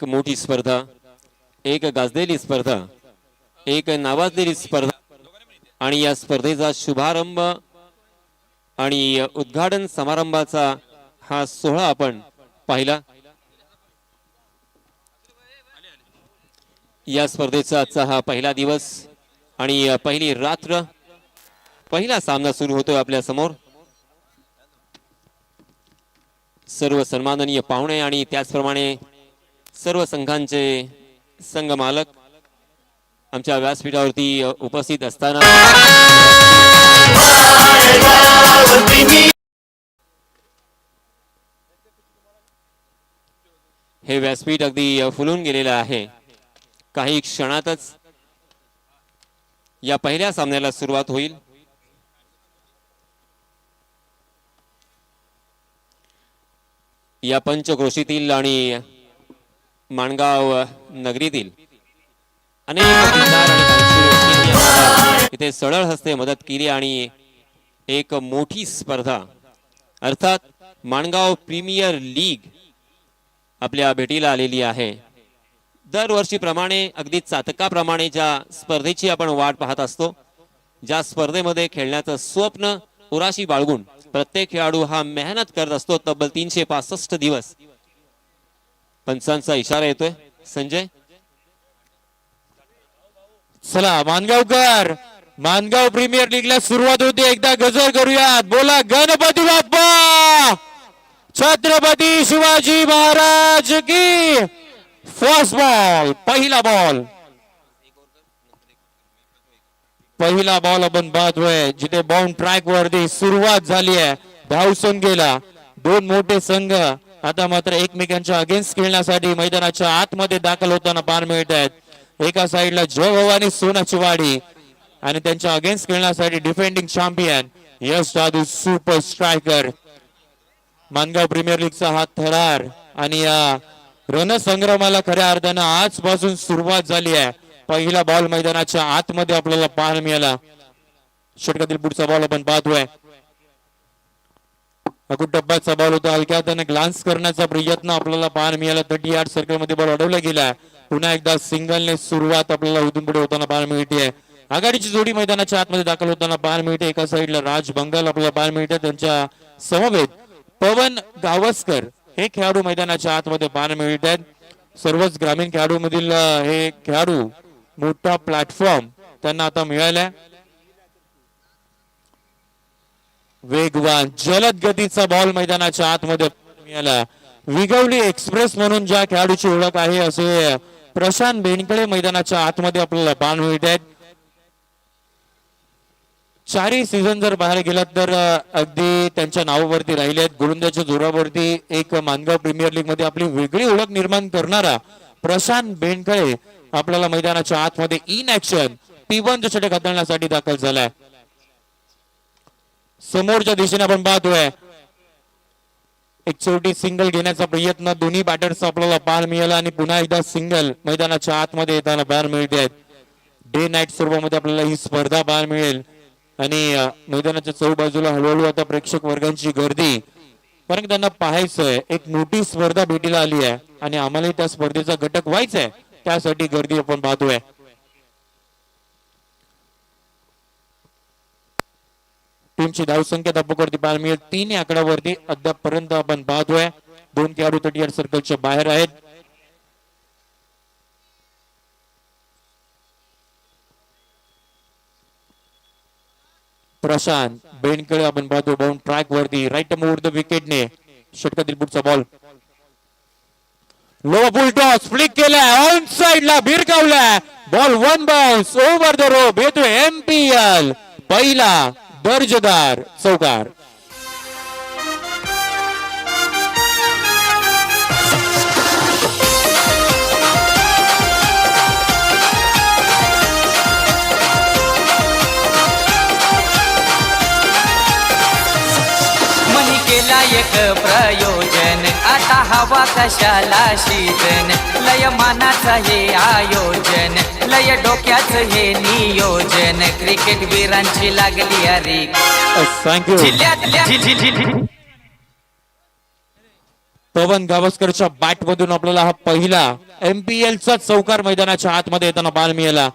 एक मोठी स्पर्धा, एक गाजलेली स्पर्धा, एक नावाजलेली स्पर्धा आणि या स्पर्धेचा शुभारंभ आणि उद्घाटन समारंभाचा हा सोहळा आपण पाहिला। या स्पर्धेचा आजचा हा पहिला दिवस आणि पहिली रात्र, पहिला सामना सुरू होतोय आपल्या समोर। सर्व सन्माननीय पाहुणे आणि त्याचप्रमाणे सर्व संघांचे संघ मालक आमच्या व्यासपीठावरती उपस्थित असताना हे व्यासपीठ अगदी फुलून गेलेलं आहे। काही क्षणातच या पहिल्या सामन्याला सुरुवात होईल। या पंचक्रोशीतील आणि माणगाव नगरीतील अनेक दिलदार आणि इथे सरळ हस्ते मदत केली आणि एक मोठी स्पर्धा अर्थात माणगाव प्रीमियर लीग आपल्या भेटीला आलेली आहे। दरवर्षीप्रमाणे अगदी चातकाप्रमाणे ज्या स्पर्धेची आपण वाट पाहत असतो, ज्या स्पर्धेमध्ये खेळण्याचं स्वप्न उराशी बाळगून प्रत्येक खेळाडू हा मेहनत करत असतो तब्बल 365 दिवस। पंचांचा इशारा येतोय संजय। चला मानगावकर, मानगाव प्रीमियर लीगला सुरुवात होते। एकदा गजर करूयात, बोला गणपती बाप्पा, छत्रपती शिवाजी महाराज की। फर्स्ट बॉल, पहिला बॉल, पहिला बॉल आपण पाहतोय जिथे बाउंड ट्रॅक वरती सुरुवात झाली आहे धावसंख्येला। दोन मोठे संघ आता मात्र एकमेकांच्या अगेन्स्ट खेळण्यासाठी मैदानाच्या आतमध्ये दाखल होताना पाहायला मिळत आहेत। एका साइडला जय भवानी सोनाची वाडी आणि त्यांच्या अगेन्स्ट खेळण्यासाठी defending champion Yash Jadhav super striker. Mangaon premier लीगचा हा थरार आणि या रणसंग्रामाला खऱ्या अर्थानं आजपासून सुरुवात झाली आहे। पहिला बॉल मैदानाच्या आतमध्ये आपल्याला पाहायला मिळाला। षटकातील पुढचा बॉल आपण पाहतोय, टप्प्याचा बॉल होता। हलक्या हाताने ग्लान्स करण्याचा प्रयत्न आपल्याला पाहायला मिळाला। 30 यार्ड सर्कल मध्ये बॉल अडवला गेला। पुन्हा एकदा सिंगलने सुरुवात आपल्याला इथून पुढे होताना पाहायला मिळते। आघाडीची जोडी मैदानाच्या आतमध्ये दाखल होताना पाहायला मिळते। एका साइडला राज बंगाल आपल्याला पाहायला मिळते, त्यांच्या समवेत पवन गावस्कर हे खेळाडू मैदानाच्या आतमध्ये पाहायला मिळत आहेत। सर्वच ग्रामीण खेळाडू मधील हे खेळाडू मोठा प्लॅटफॉर्म त्यांना आता मिळाला। वेगवान जलद गतीचा बॉल मैदानाच्या आतमध्ये मिळाला। विगवली एक्सप्रेस म्हणून ज्या खेळाडूची ओळख आहे असे प्रशांत बेनकडे मैदानाच्या आतमध्ये आपल्याला पाहायला मिळत आहेत। चारही सीझन जर बाहेर गेलात तर अगदी त्यांच्या नावावरती राहिले आहेत। गोलंदाजीच्या जोरावरती एक मानगाव प्रीमियर लीग मध्ये आपली वेगळी ओळख निर्माण करणारा प्रशांत बेनकडे आपल्याला मैदानाच्या आतमध्ये इन ऍक्शन P1 षटक हाताळण्यासाठी दाखल झालाय। समोरच्या दिशेने आपण पाहतोय एक छोटी सिंगल घेण्याचा प्रयत्न दोन्ही बॅटर्स आपल्याला पाहायला मिळाला आणि पुन्हा एकदा सिंगल मैदानाच्या आतमध्ये येताना पाहायला मिळते। डे नाईट स्वरूपामध्ये आपल्याला ही स्पर्धा पाहायला मिळेल आणि मैदानाच्या चौबाजूला हळूहळू आता प्रेक्षक वर्गांची गर्दी, कारण त्यांना पाहायचंय एक मोठी स्पर्धा भेटीला आली आहे आणि आम्हाला त्या स्पर्धेचा घटक व्हायचंय, त्यासाठी गर्दी आपण पाहतोय। टीमची धावसंख्या धापवरती पाहायला मिळेल 3 आकड्यावरती अद्यापपर्यंत आपण पाहतोय। दोन खेळाडू 30 यार्ड सर्कलच्या बाहेर आहेत। प्रशांत बेनकडे आपण पाहतो बाउंड ट्रॅक वरती राईट मूव्ह द विकेटने। षटकातील पुढचा ball, low full toss flick केलाय, ऑन साइडला भिरकावलाय, ball one bounce over the rope, येतोय MPL पहिला दर्जेदार चौकार। एक प्रयोजन आता हवा कशाला शीतन, लय मानाचं हे आयोजन, लय डोक्याचं हे नियोजन, क्रिकेट वीरांची लागली अरे थँक्यू। जिल्ह्यातल्या पवन गावस्करच्या बॅट मधून आपल्याला हा पहिला MPL चा चौकार मैदानाच्या आतमध्ये येताना पाहायला मिळाला.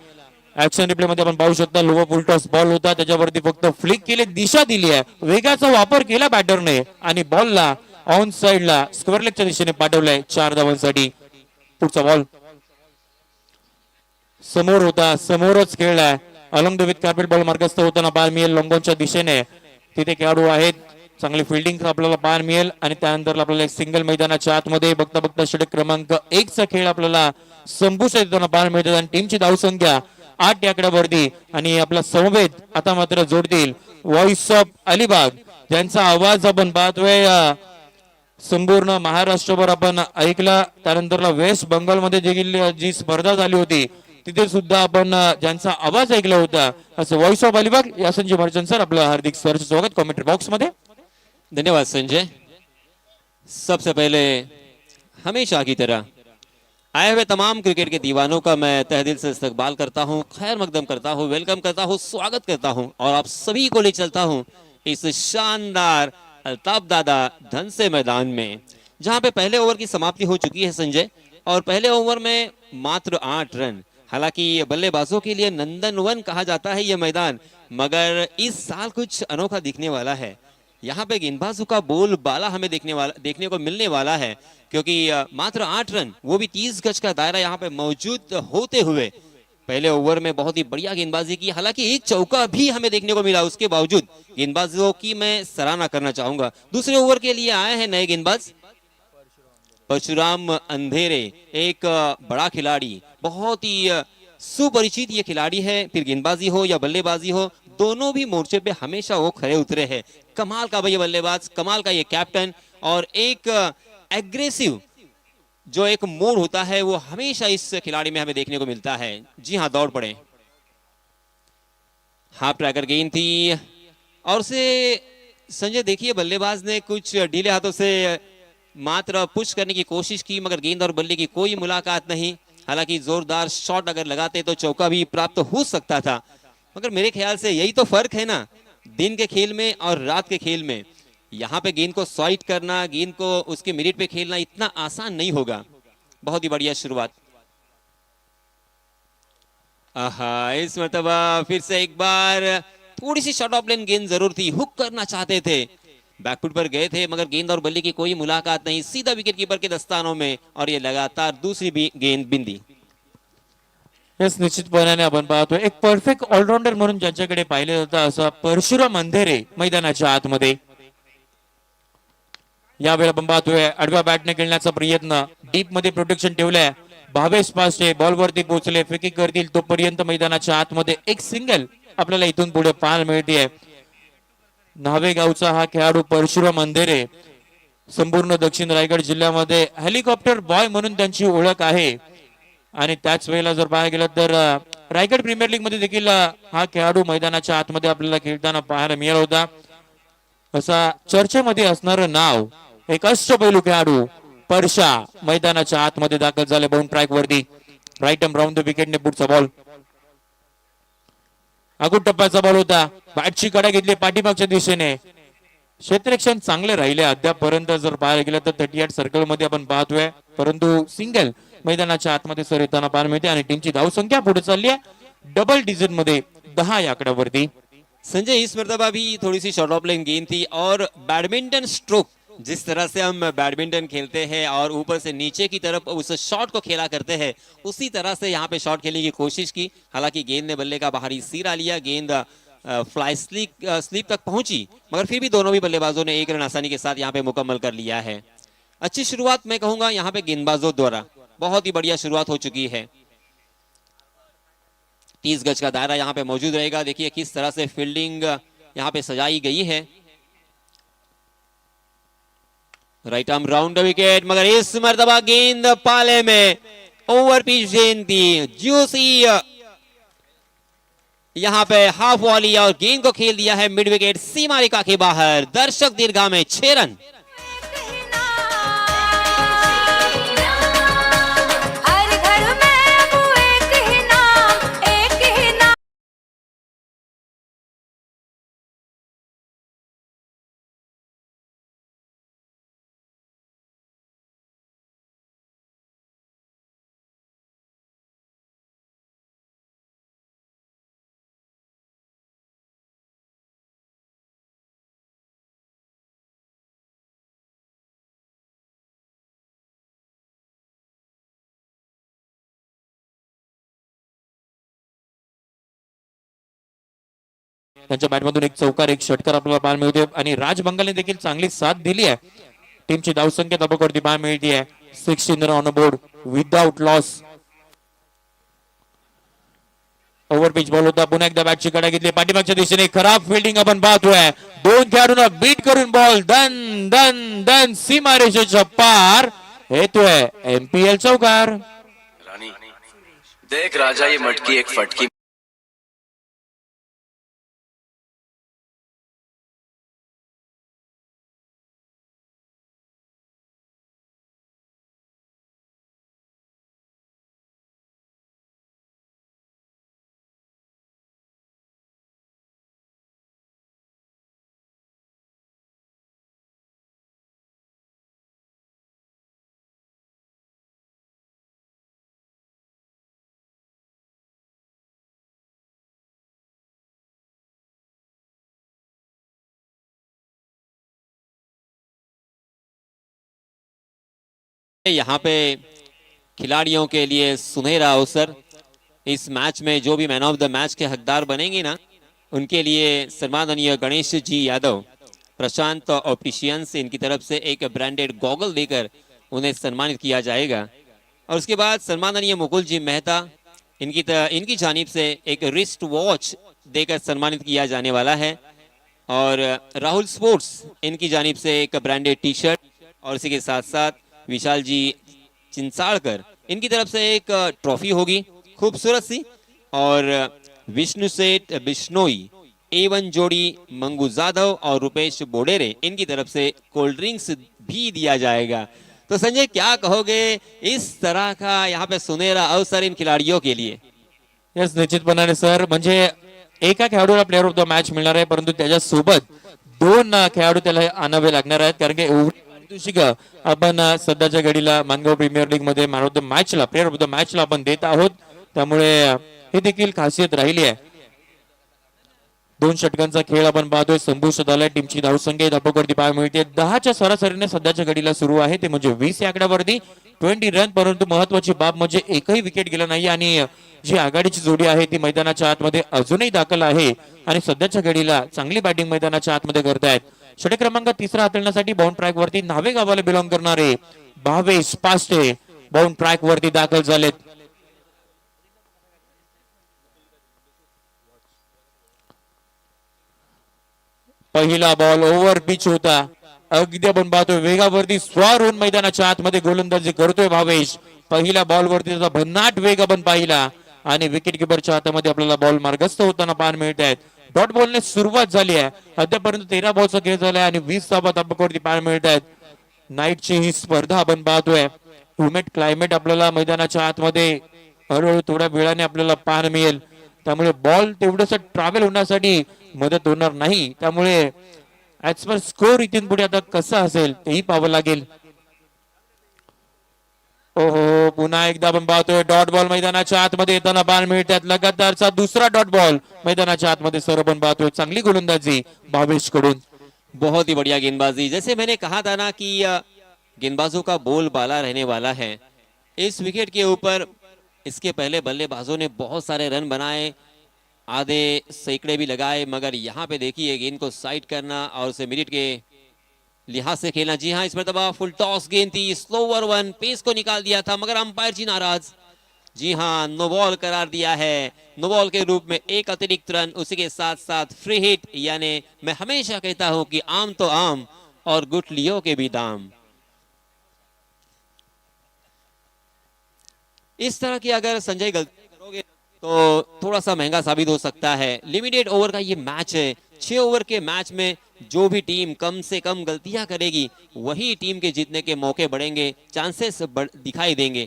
ऍक्शन रिप्ले मध्ये आपण पाहू शकता लोअर फुल टॉस बॉल होता, त्याच्यावरती फक्त फ्लिक केले, दिशा दिली आहे, वेगाचा वापर केला बॅटरने आणि बॉलला ऑन साइडला स्क्वेअर लेगच्या दिशेने पाठवलाय 4 धावांसाठी. पुढचा बॉल समोर होता, समोरच खेळलाय. Along the with carpet ball मार्गस्थ होताना पाहायला मिळेल लॉंगॉनच्या दिशेने. तिथे खेळाडू आहेत, चांगली फिल्डिंग आपल्याला पाहायला मिळेल आणि त्यानंतर आपल्याला एक सिंगल मैदानाच्या आतमध्ये बघता बघता षटक क्रमांक 1 चा खेळ आपल्याला संपुष्टात येताना पाहायला मिळतात आणि टीमची धावसंख्या 8 या आकड्यावरती. आणि आपला समवेत आता मात्र जोडतील व्हॉइस ऑफ अलिबाग, ज्यांचा आवाज आपण पाहतोय संपूर्ण महाराष्ट्रभर आपण ऐकला. त्यानंतरला वेस्ट बंगालमध्ये देखील जी स्पर्धा झाली होती तिथे सुद्धा आपण ज्यांचा आवाज ऐकला होता, असं व्हॉइस ऑफ अलिबाग या संजय महाजन सर आपलं हार्दिक सहर्ष स्वागत कमेंट्री बॉक्स मध्ये. धन्यवाद संजय। सबसे पहले हमेशा की तरह आए हुए तमाम क्रिकेट के दीवानों का मैं तहे दिल से इस्तकबाल करता हूं, खैर मकदम करता हूं, वेलकम करता हूं, स्वागत करता हूं और आप सभी को ले चलता हूं इस शानदार अल्ताफ दादा धन से मैदान में, जहां पे पहले ओवर की समाप्ति हो चुकी है संजय। और पहले ओवर में मात्र 8 रन। हालांकि बल्लेबाजों के लिए नंदन वन कहा जाता है यह मैदान, मगर इस साल कुछ अनोखा दिखने वाला है। यहाँ पे गेंदबाजों का बोल बाला हमें देखने को मिलने वाला है, क्योंकि मात्र 8 रन, वो भी 30 गज का दायरा यहाँ पे मौजूद होते हुए पहले ओवर में बहुत ही बढ़िया गेंदबाजी की। हालांकि एक चौका भी हमें देखने को मिला, उसके बावजूद गेंदबाजों की मैं सराहना करना चाहूंगा। दूसरे ओवर के लिए आए हैं नए गेंदबाज परशुराम अंधेरे, एक बड़ा खिलाड़ी, बहुत ही सुपरिचित ये खिलाड़ी है। फिर गेंदबाजी हो या बल्लेबाजी हो, दोनों भी मोर्चे पे हमेशा वो खड़े उतरे हैं। कमाल का भैया बल्लेबाज, कमाल का ये कैप्टन, और एक एग्रेसिव जो एक मोड होता है वो हमेशा इस खिलाड़ी में हमें देखने को मिलता है। जी हाँ, दौड़ पड़े, हाफ ट्रैकर गेंद थी और से संजय देखिए बल्लेबाज ने कुछ ढीले हाथों से मात्र पुश करने की कोशिश की, मगर गेंद और बल्ले की कोई मुलाकात नहीं। हालांकि जोरदार शॉट अगर लगाते तो चौका भी प्राप्त हो सकता था, मगर मेरे ख्याल से यही तो फर्क है ना दिन के खेल में और रात के खेल में। यहाँ पे गेंद को स्वाइट करना, गेंद को उसके मिनट पे खेलना इतना आसान नहीं होगा। बहुत ही बढ़िया शुरुआत। आहा, इस मरतबा फिर से एक बार थोड़ी सी शॉर्ट ऑफ लेन गेंद जरूर थी, हुक करना चाहते थे, बैकफुट पर गए थे, मगर गेंद और बल्ले की कोई मुलाकात नहीं, सीधा विकेट कीपर के दस्तानों में, और ये लगातार दूसरी भी गेंद बिंदी। यस, निश्चितपणाने आपण पाहतोय एक परफेक्ट ऑलराऊंडर म्हणून ज्यांच्याकडे पाहिले जातं असा परशुराम अंधेरे मैदानाच्या आतमध्ये। यावेळी आपण पाहतोय आडव्या बॅटने खेळण्याचा प्रयत्न, डीप मध्ये प्रोटेक्शन ठेवलंय, भावेश पास्टे बॉल वरती पोहोचले, फ्री किक करतील तोपर्यंत मैदानाच्या आतमध्ये एक सिंगल आपल्याला इथून पुढे पाहायला मिळते। नावेगावचा हा खेळाडू परशुराम अंधेरे संपूर्ण दक्षिण रायगड जिल्ह्यामध्ये हेलिकॉप्टर बॉय म्हणून त्यांची ओळख आहे। आणि त्याच वेळेला जर पाहायला गेलं तर रायगड प्रीमियर लीग मध्ये देखील हा खेळाडू मैदानाच्या आतमध्ये आपल्याला खेळताना पाहायला मिळाला होता। असा चर्चेमध्ये असणारं नाव एक अष्टपैलू खेळाडू परशा मैदानाच्या आतमध्ये दाखल झाले बाउंड ट्रॅक वरती। राईट आर्म राऊंड द विकेटने पुढचा बॉल, अगोद टप्प्याचा बॉल होता, बॅटची कडा घेतली पाठीमागच्या दिशेने, क्षेत्ररक्षण चांगले राहिले अद्यापर्यंत जर पाहायला गेलं तर 38 सर्कल मध्ये आपण पाहतोय, परंतु सिंगल मैदानाच्या आतमध्ये सर येताना पाहायला मिळते आणि टीमची धावसंख्या पुढे चालली आहे डबल डिजिट मध्ये 10 या आकड्यावरती। संजय इस मरतबा भी थोड़ी सी शॉर्ट ऑफ लेन गेंद थी, और बैडमिंटन स्ट्रोक जिस तरह से हम बैडमिंटन खेलते हैं और ऊपर से नीचे की तरफ उस शॉट को खेला करते हैं, उसी तरह से यहाँ पे शॉट खेलने की कोशिश की। हालांकि गेंद ने बल्ले का बाहरी सिरा लिया, गेंद फ्लाई स्लीप तक पहुंची, मगर फिर भी दोनों भी बल्लेबाजों ने एक रन आसानी के साथ यहाँ पे मुकम्मल कर लिया है। अच्छी शुरुआत मैं कहूंगा यहाँ पे गेंदबाजों द्वारा, बहुत ही बढ़िया शुरुआत हो चुकी है। 30 गज का दायरा यहाँ पे मौजूद रहेगा। देखिए किस तरह से फील्डिंग यहाँ पे सजाई गई है। राइट आर्म राउंड विकेट, मगर इस मरतबा गेंद पाले में ओवर पिच गेंद थी, जूसी यहाँ पे हाफ वॉली, और गेंद को खेल दिया है मिड विकेट सीमा रेखा के बाहर। दर्शक दीर्घा में 6 रन। त्यांच्या बॅटमधून एक चौकार एक षटकार आपल्याला पाहायला मिळते आणि राज बंगालने देखील चांगली साथ दिली आहे. टीमची धावसंख्या धाबकवरती पाहायला मिळते आहे 16 run on board without loss. Over pitch ball होता. पुन्हा एकदा बॅटची कडा घेतली पाठीमागच्या दिशेने खराब फिल्डिंग आपण पाहतोय. दोन खेळाडूंना बीट करून बॉल धन धन धन सीमारेषेच्या पार येतोय एमपीएल चौकार. रानी देख राजा ये मटकी एक फटकी यहाँ पे खिलाड़ियों के लिए सुनहरा अवसर. इस मैच में जो भी मैन ऑफ द मैच के हकदार बनेंगे ना, उनके लिए सम्माननीय गणेश जी यादव, प्रशांत ऑप्टिशियंस, इनकी तरफ से एक ब्रांडेड गॉगल देकर उन्हें सम्मानित किया जाएगा. और उसके बाद सम्माननीय मुकुल जी मेहता, इनकी जानिब से एक रिस्ट वॉच देकर सम्मानित किया जाने वाला है. और राहुल स्पोर्ट्स, इनकी जानिब से एक ब्रांडेड टी शर्ट. और इसी के साथ साथ विशाल जी चिंसाड़कर, इनकी तरफ से एक ट्रॉफी होगी खूबसूरत सी. और विष्णु सेठ बिश्नोई, A1 जोड़ी मंगू जाधव और रुपेश बोडेरे, इनकी तरफ से कोल्ड ड्रिंक्स भी दिया जाएगा. तो संजय, क्या कहोगे इस तरह का यहाँ पे सुनहरा अवसर इन खिलाड़ियों के लिए? यस, निश्चितपणाने सर, म्हणजे एका खेळाडूला प्लेअर ऑफ द मॅच मिळणार आहे, परंतु त्याच्यासोबत दोन खेळाडू त्याला आणावे लागणार आहेत. कारण की पारितोषिक आपण सध्याच्या घडीला मानगाव प्रीमियर लीग मध्ये मॅन ऑफ द मॅचला, प्लेअर ऑफ द मॅचला आपण देत आहोत. त्यामुळे हे देखील खासियत राहिली आहे. दोन षटकांचा खेळ आपण पाहतोय. संपुष्टात आलाय. टीमची धावसंख्या धापकवरती पाहायला मिळते 10च्या सरासरीने सध्याच्या घडीला सुरू आहे. ते म्हणजे 20 या आकड्यावरती 20 रन. परंतु महत्वाची बाब म्हणजे एकही विकेट गेला नाही आणि जी आघाडीची जोडी आहे ती मैदानाच्या आतमध्ये अजूनही दाखल आहे आणि सध्याच्या घडीला चांगली बॅटिंग मैदानाच्या आतमध्ये करतायत. षटक क्रमांक 3 हाताळण्यासाठी बाउंड ट्रॅक वरती नावे गावाला बिलॉंग करणारे भावेश पास्टे बाउंड ट्रॅक वरती दाखल झालेत. पहिला बॉल ओव्हर पिच होता. अगदी आपण पाहतोय वेगावरती स्वार होऊन मैदानाच्या आतमध्ये गोलंदाजी करतोय भावेश. पहिल्या बॉल वरती त्याचा भन्नाट वेग आपण पाहिला आणि विकेट किपरच्या हातामध्ये आपल्याला बॉल मार्गस्थ होताना पाहायला मिळत आहेत. डॉट बॉलने सुरुवात झाली आहे. अद्यापर्यंत 13 बॉलचा खेळ झालाय आणि 20 धावा धाबकवरती पाहायला मिळत आहेत. नाईटची ही स्पर्धा आपण पाहतोय. ह्युमेट क्लायमेट आपल्याला मैदानाच्या आतमध्ये हळूहळू थोड्या वेळाने आपल्याला पाहायला मिळेल. त्यामुळे बॉल तेवढंसं ट्रॅव्हल होण्यासाठी मदत होणार नाही. त्यामुळे ऍज पर स्कोर इथून पुढे आता कसं असेल तेही पाहावं लागेल. ओहो, पुन्हा एकदा आपण पाहतोय डॉट बॉल मैदानाच्या आतमध्ये येताना पाहायला मिळतात. लगातारचा दुसरा डॉट बॉल मैदानाच्या आतमध्ये सर आपण पाहतोय. चांगली गोलंदाजी भावेश कडून. बहुत ही बढ़िया गेंदबाजी. जैसे मैंने कहा था ना कि गेंदबाजों का बोलबाला रहने वाला है. इस विकेट के ऊपर इसके पहले बल्लेबाजों ने बहुत सारे रन बनाए, आधे सैकड़े भी लगाए, मगर यहाँ पे देखिए गेंद को साइड करना और उसे मिनट के लिहाज से खेलना. जी हाँ, इस मरतबा फुल टॉस गेंद थी, स्लोवर वन, पेस को निकाल दिया था, मगर अंपायर जी नाराज. जी हाँ, नो बॉल करार दिया है. नो बॉल के रूप में एक अतिरिक्त रन, उसी के साथ साथ फ्री हिट. यानी मैं हमेशा कहता हूं कि आम तो आम और गुठलियों के भी दाम. इस तरह की अगर संजय गलती करोगे तो थोड़ा सा महंगा साबित हो सकता है. लिमिटेड ओवर का ये मैच है. 6 ओवर के मैच में जो भी टीम कम से कम गलतियां करेगी वही टीम के जीतने के मौके बढ़ेंगे, चांसेस दिखाई देंगे.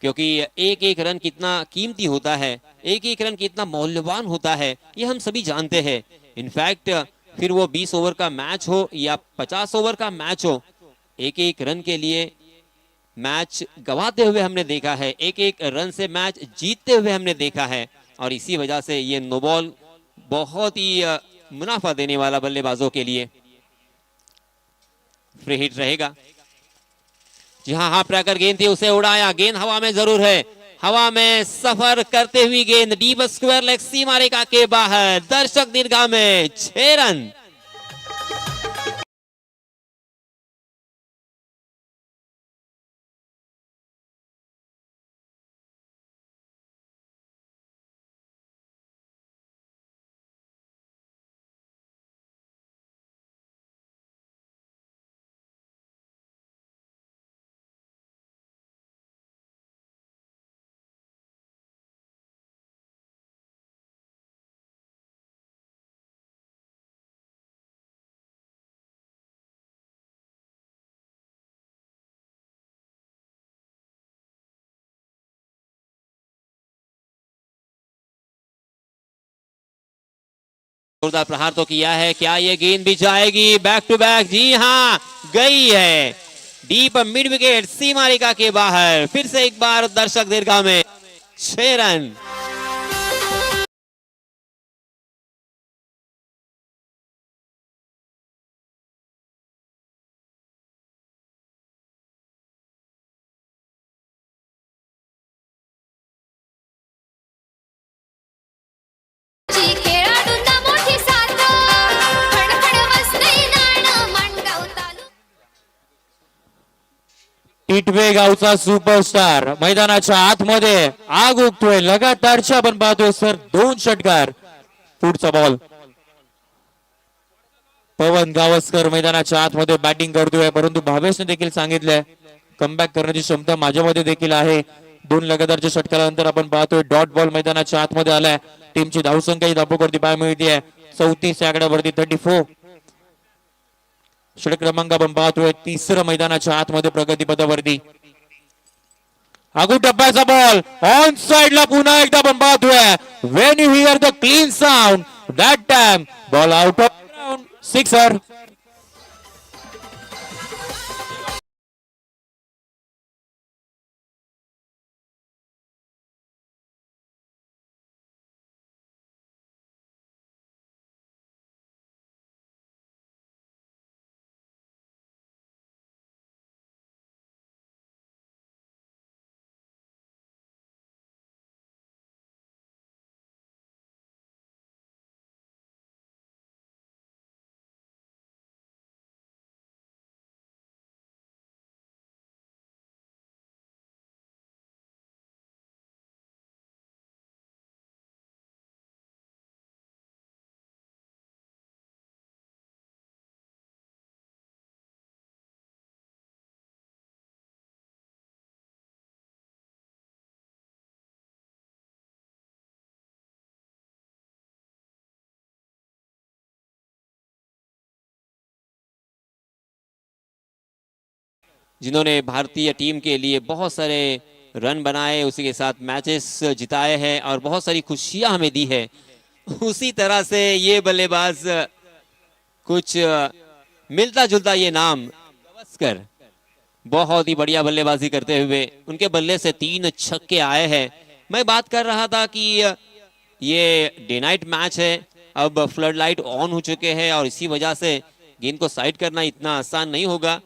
क्योंकि एक एक रन कितना कीमती होता है, एक एक रन कितना मौल्यवान होता है, ये हम सभी जानते हैं. इनफैक्ट फिर वो 20 ओवर का मैच हो या 50 ओवर का मैच हो, एक एक रन के लिए मैच गवाते हुए हमने देखा है, एक एक रन से मैच जीतते हुए हमने देखा है. और इसी वजह से ये नो बॉल बहुत ही मुनाफा देने वाला बल्लेबाजों के लिए. फ्री हिट रहेगा. जी हाँ, हाफ ट्रैकर गेंद थी, उसे उड़ाया. गेंद हवा में जरूर है, हवा में सफर करते हुए गेंद डीप स्क्वायर लेग सीमा रेखा के बाहर, दर्शक दीर्घा में 6 रन। जोरदार प्रहार तो किया है, क्या ये गेंद भी जाएगी? बैक टू बैक, जी हाँ गई है, डीप मिड विकेट सीमा रेखा के बाहर। फिर से एक बार दर्शक दीर्घा में 6 रन। खेळाडूंना मोठी साथ खडखड वसई नाणं माणगाव तालुका टिटवे गावचा सुपरस्टार मैदानाच्या आतमध्ये आग उगतोय, लगातारच्या आपण पाहतोय सर 2 षटकार। पुढचा बॉल पवन गावस्कर मैदानाच्या आतमध्ये बॅटिंग करतोय, परंतु भावेशने देखील सांगितलंय कमबॅक करण्याची क्षमता माझ्यामध्ये देखील आहे। 2 लगातारच्या षटकारानंतर आपण पाहतोय डॉट बॉल मैदानाच्या आतमध्ये आलाय। टीमची धावसंख्या ही धावपकडती पाहायला मिळते 34 या आकड्यावरती 34। षटक क्रमांक आपण पाहतोय 3रं मैदानाच्या आतमध्ये प्रगतीपथावरती। आगू टप्प्याचा बॉल ऑन साइडला पुन्हा एकदा आपण पाहतोय, when you here the clean sound that time ball out of ground, sixer. जिन्होंने भारतीय टीम के लिए बहुत सारे रन बनाए, उसी के साथ मैचेस जिताए हैं और बहुत सारी खुशियां हमें दी है, उसी तरह से ये बल्लेबाज कुछ मिलता जुलता ये नाम गावस्कर बहुत ही बढ़िया बल्लेबाजी करते हुए उनके बल्ले से 3 छक्के आए हैं। मैं बात कर रहा था कि ये डे नाइट मैच है, अब फ्लड लाइट ऑन हो चुके हैं और इसी वजह से गेंद को साइड करना इतना आसान नहीं होगा,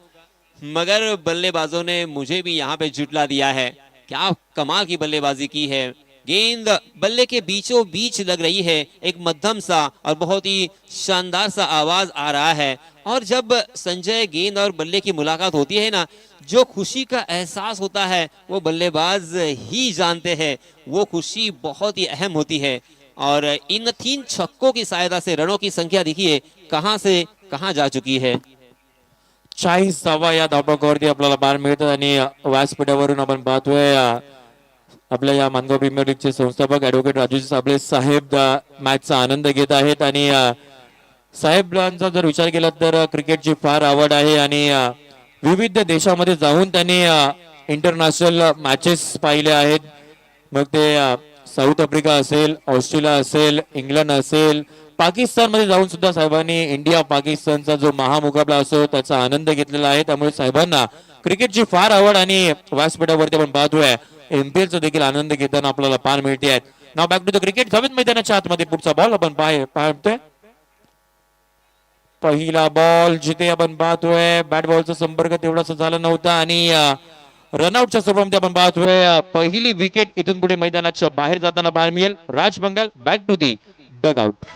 मगर बल्लेबाजों ने मुझे भी यहाँ पे जुटला दिया है। क्या कमाल की बल्लेबाजी की है, गेंद बल्ले के बीचों बीच लग रही है, एक मध्यम सा और बहुत ही शानदार सा आवाज आ रहा है। और जब संजय गेंद और बल्ले की मुलाकात होती है ना, जो खुशी का एहसास होता है वो बल्लेबाज ही जानते हैं, वो खुशी बहुत ही अहम होती है। और इन 3 छक्कों की सहायता से रनों की संख्या देखिए कहां से कहां जा चुकी है। 40 धावा या धावपकावरती आपल्याला पाहायला मिळतात आणि व्यासपीठावरून आपण पाहतोय आपल्या या मानगाव प्रीमियर लीगचे संस्थापक ऍडव्होकेट राजूजी साबळे साहेब मॅचचा आनंद घेत आहेत। आणि साहेबांचा जर विचार केला तर क्रिकेटची फार आवड आहे आणि विविध देशामध्ये जाऊन त्यांनी इंटरनॅशनल मॅचेस पाहिले आहेत, मग ते साऊथ आफ्रिका असेल, ऑस्ट्रेलिया असेल, इंग्लंड असेल, पाकिस्तान मध्ये जाऊन सुद्धा साहेबांनी इंडिया पाकिस्तानचा जो महामुकाबला असतो त्याचा आनंद घेतलेला आहे। त्यामुळे साहेबांना क्रिकेटची फार आवड आणि व्यासपीठावरती आपण पाहतोय एमपीएल चा देखील आनंद घेताना आपल्याला पाहायला मिळते। नाव बॅक टू द क्रिकेट, धावेत मैदानाच्या आतमध्ये पुढचा बॉल आपण पाहतोय, पहिला बॉल जिथे आपण पाहतोय बॅट बॉलचा संपर्क तेवढासा झाला नव्हता आणि रनआउटच्या स्वरूपामध्ये आपण पाहतोय पहिली विकेट इथून पुढे मैदानाच्या बाहेर जाताना पाहायला मिळेल. Raj Bengal back to the dugout.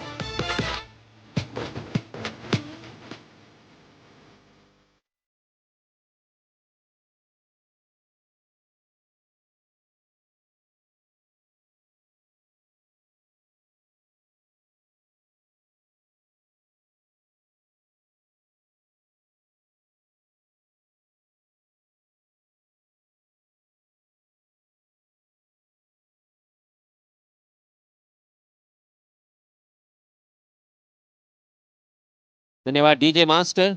धन्यवाद डीजे मास्टर.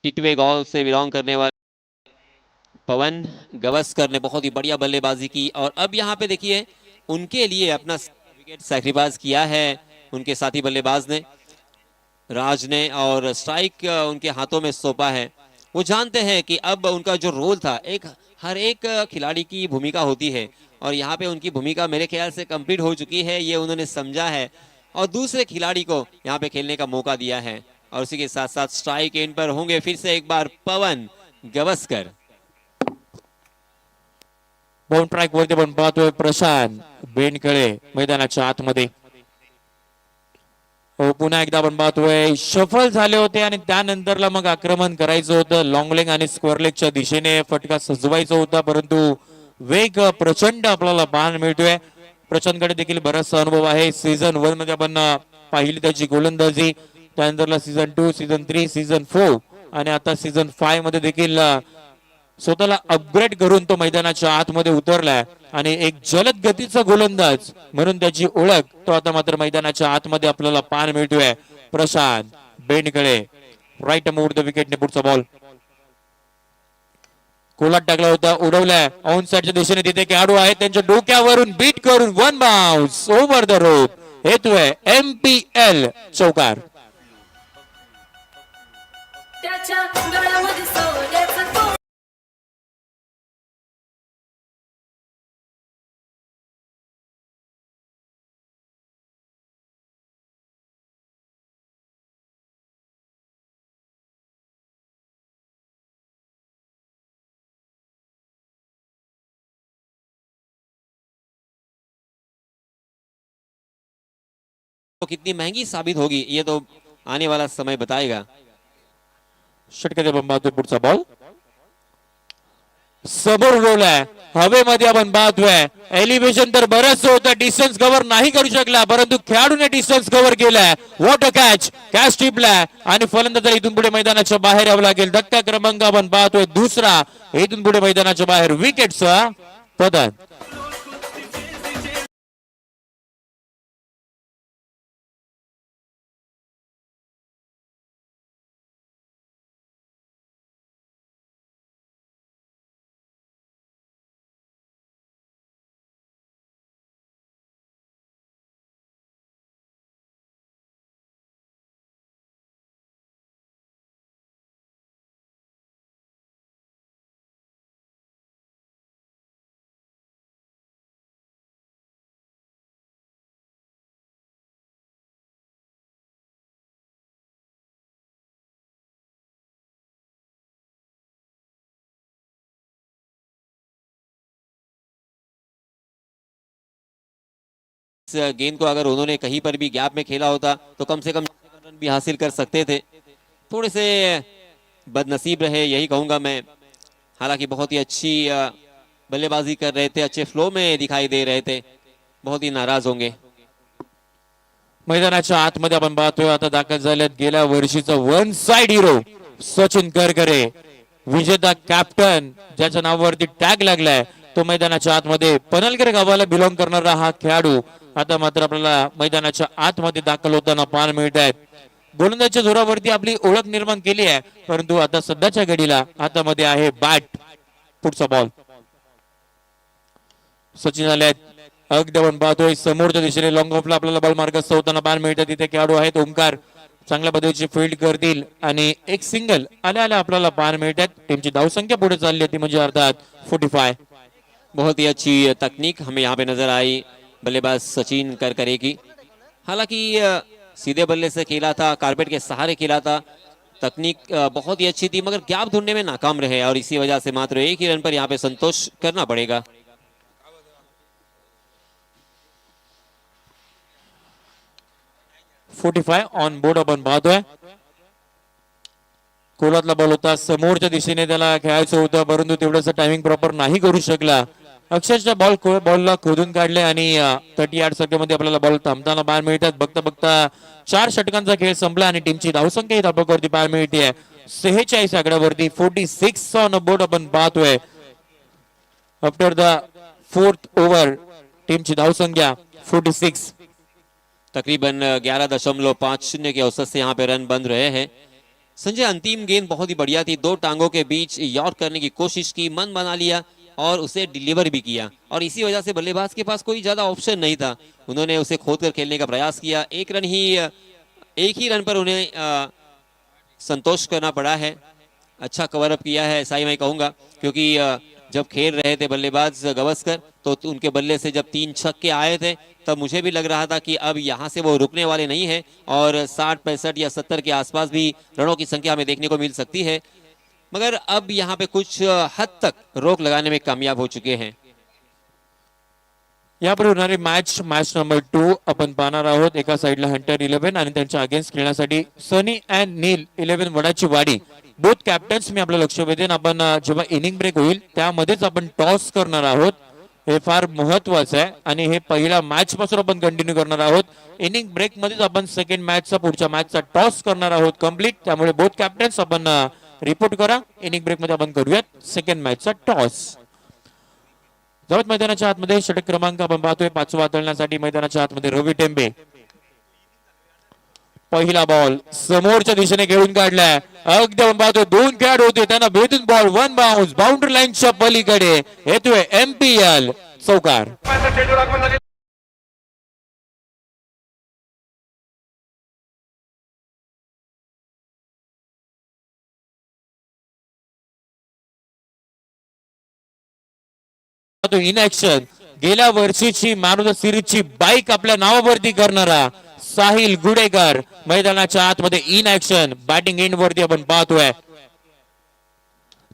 टिटवे गांव से बिलोंग करने वाले पवन गवस्कर ने बहुत ही बढ़िया बल्लेबाजी की और अब यहाँ पे देखिए उनके लिए अपना विकेट सैक्रिफाइस किया है उनके साथी बल्लेबाज ने, राज ने, और स्ट्राइक उनके हाथों में सौंपा है. वो जानते हैं कि अब उनका जो रोल था, एक हर एक खिलाड़ी की भूमिका होती है और यहाँ पे उनकी भूमिका मेरे ख्याल से कंप्लीट हो चुकी है, ये उन्होंने समझा है और दूसरे खिलाड़ी को यहाँ पे खेलने का मौका दिया है. और उसी के साथ साथ स्ट्राइक एंड पर होंगे फिर से एक बार पवन गवस्कर. बाउंड ट्रॅक वरती आपण पाहतोय प्रशांत बेनकळे मैदानाच्या आतमध्ये. पुन्हा एकदा आपण पाहतोय सफल झाले होते आणि त्यानंतरला मग आक्रमण करायचं होतं. लॉंग लेग आणि स्क्वेअर लेगच्या दिशेने फटका सजवायचा होता, परंतु वेग प्रचंड आपल्याला पाहायला मिळतोय. प्रशांतकडे देखील बराचसा अनुभव आहे. सीझन 1 मध्ये आपण पाहिली त्याची गोलंदाजी, त्यानंतरला सीझन 2, सीझन 3, सीझन 4 आणि आता सीझन 5 मध्ये देखील स्वतःला अपग्रेड करून तो मैदानाच्या आतमध्ये उतरलाय आणि एक जलद गतीचा गोलंदाज म्हणून त्याची ओळख तो आता मात्र मैदानाच्या आतमध्ये आपल्याला पाहायला मिळतोय. प्रशांत बेनकळे राईट मूव्ह द विकेटने पुढचा बॉल कोलात टाकला होता, उडवलाय ऑन साइडच्या दिशेने. तिथे खेळाडू आहे, त्यांच्या डोक्यावरून बीट करून one bounce over the rope. हेतोय MPL चौकार. त्याच्या गळ्यामध्ये सोन्याचं तो कितनी महंगी साबित होगी ये तो आने वाला समय बताएगा. षटकाचे आपण पाहतोय पुढचा बॉल समोर उडवलाय हवेमध्ये. आपण पाहतोय एलिव्हेशन तर बरंच होतं, डिस्टन्स कव्हर नाही करू शकला, परंतु खेळाडूने डिस्टन्स कव्हर केलाय. वॉट अ कॅच, कॅच टिपलाय आणि फलंदाज इथून पुढे मैदानाच्या बाहेर यावं लागेल. धक्का क्रमांक आपण पाहतोय दुसरा, इथून पुढे मैदानाच्या बाहेर विकेटचा पतन. इस गेंद को अगर उन्होंने कहीं पर भी गैप में खेला होता तो कम से कम रन भी हासिल कर सकते थे. थोड़े से बदनसीब रहे यही कहूंगा मैं. हालांकि बहुत ही अच्छी बल्लेबाजी कर रहे थे, अच्छे फ्लो में दिखाई दे रहे थे. बहुत ही नाराज होंगे. मैदानाच्या आतमध्ये आपण पाहतोय आता दाखल झाल्यात गेल्या वर्षीचा one side hero Sachin Karkare, विजेता कॅप्टन ज्याच्या नावावरती टॅग लागलाय तो मैदानाच्या आतमध्ये. पनलकर गावाला बिलॉंग करणारा हा खेळाडू आता मात्र आपल्याला मैदानाच्या आतमध्ये दाखल होताना पाहायला मिळत आहेत. गोलंदाजच्या जोरावरती आपली ओळख निर्माण केली आहे, परंतु आता सध्याच्या घडीला हातामध्ये आहे बॅट. पुढचा बॉल सचिन आले आहेत. अगदी आपण पाहतोय समोरच्या दिशेने लॉंग ऑफला आपल्याला बॉल मार्गस्थ होताना पाहायला मिळतात. तिथे खेळाडू आहेत ओमकार, चांगल्या पद्धतीची फील्ड करतील आणि एक सिंगल आल्या आल्या आपल्याला पाहायला मिळतात. टीमची धावसंख्या पुढे चालली होती म्हणजे अर्थात 45. बहुत ही अच्छी तकनीक हमें यहाँ पे नजर आई बल्लेबाज सचिन करकरे की. हालांकि सीधे बल्ले से खेला था, कारपेट के सहारे खेला था, तकनीक बहुत ही अच्छी थी, मगर गैप ढूंढने में नाकाम रहे और इसी वजह से मात्र एक ही रन पर यहाँ पे संतोष करना पड़ेगा। ऑन बोर्ड आपण पाहतोय. कोलातला बॉल होता, समोरच्या दिशेने त्याला खेळायचं होतं, परंतु तेवढंच टायमिंग प्रॉपर नाही करू शकला. अक्षरशः बॉलला खोदून काढले आणि 38 सेकंडमध्ये आपल्याला बॉल थांबताना पाहायला मिळतात. बघता बघता 4 षटकांचा खेळ संपला आणि टीमची धावसंख्या धापकावरती पाहायला मिळते 46 आकड्यावरती. 46 ऑन बोर्ड आपण पाहतोय. आफ्टर द 4th ओव्हर टीमची धावसंख्या 46. तकरीबन 11.50 के औसत से यहाँ पे रन बन रहे हैं। संजय, अंतिम गेंद बहुत ही बढ़िया थी, 2 टांगों के बीच यॉर्क करने की कोशिश की, मन बना लिया और उसे डिलीवर भी किया और इसी वजह से बल्लेबाज के पास कोई ज्यादा ऑप्शन नहीं था, उन्होंने उसे खोद कर खेलने का प्रयास किया। एक ही रन पर उन्हें संतोष करना पड़ा है। अच्छा कवर अप किया है ऐसा ही मैं कहूंगा, क्योंकि जब खेल रहे थे बल्लेबाज गवस्कर तो उनके बल्ले से जब 3 छक्के आए थे तब मुझे भी लग रहा था कि अब यहाँ से वो रुकने वाले नहीं है और 60, 65 या 70 के आसपास भी रनों की संख्या हमें देखने को मिल सकती है, मगर अब यहाँ पे कुछ हद तक रोक लगाने में कामयाब हो चुके हैं। यापूर्वी होणारी मॅच नंबर 2 आपण पाहणार आहोत. एका साइडला हंटर 11 आणि त्यांच्या अगेन्स्ट खेळण्यासाठी सनी अँड नील 11 वडाची वाडी. बोथ कॅप्टन्स मी आपलं लक्ष वेधेन. आपण जेव्हा इनिंग ब्रेक होईल त्यामध्येच आपण टॉस करणार आहोत, हे फार महत्वाचं आहे आणि हे पहिला मॅच पासून आपण कंटिन्यू करणार आहोत. इनिंग ब्रेक मध्येच आपण सेकंड मॅचचा पुढच्या मॅचचा टॉस करणार आहोत कंप्लीट. त्यामुळे बोथ कॅप्टन्स आपण रिपोर्ट करा. इनिंग ब्रेक मध्ये आपण करूयात सेकंड मॅचचा टॉस. जवळ मैदानाच्या आतमध्ये षटक क्रमांक आपण पाहतोय 5वा तळण्यासाठी मैदानाच्या आतमध्ये रवी टेंबे. पहिला बॉल समोरच्या दिशेने घेऊन काढलाय. अगदी आपण पाहतोय 2 खेळाडू होते, त्यांना भेटून बॉल 1 बाउन्स बाउंड्री लाईनच्या पलीकडे येतोय MPL चौकार. इन ऍक्शन गेल्या वर्षीची मॅन ऑफ द सिरीजची बाईक आपल्या नावावरती करणारा साहिल गुडेकर मैदानाच्या आतमध्ये इन ऍक्शन. बॅटिंग एंड वरती आपण पाहतोय,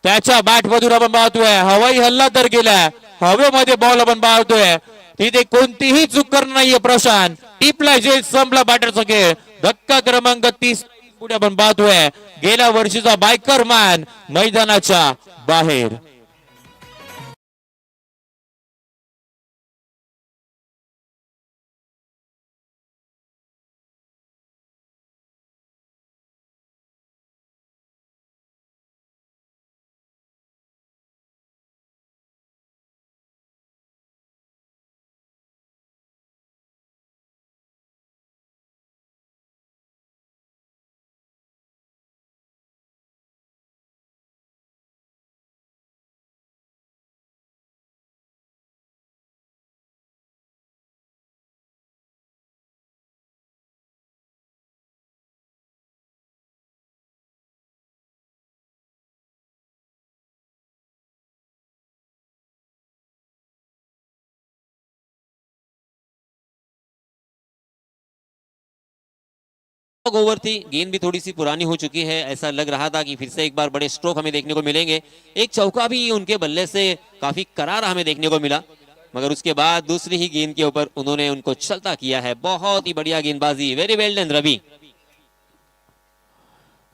त्याच्या बॅट मधून आपण पाहतोय हवाई हल्ला तर गेलाय. हवेमध्ये बॉल आपण पाहतोय, तिथे कोणतीही चूक करणार नाहीये प्रशांत. टिपला जे संपला बॅटरचा खेळ. धक्का क्रमांक 30 पुढे आपण पाहतोय गेल्या वर्षीचा बायकर मॅन मैदानाच्या बाहेर. ओवर थी, गेंद भी थोड़ी सी पुरानी हो चुकी है, ऐसा लग रहा था कि फिर से एक बार बड़े स्ट्रोक हमें देखने को मिलेंगे। एक चौका भी उनके बल्ले से काफी करार हमें देखने को मिला, मगर उसके बाद दूसरी ही गेंद के ऊपर उन्होंने उनको चलता किया है। बहुत ही बढ़िया गेंदबाजी, वेरी वेल डन रवि।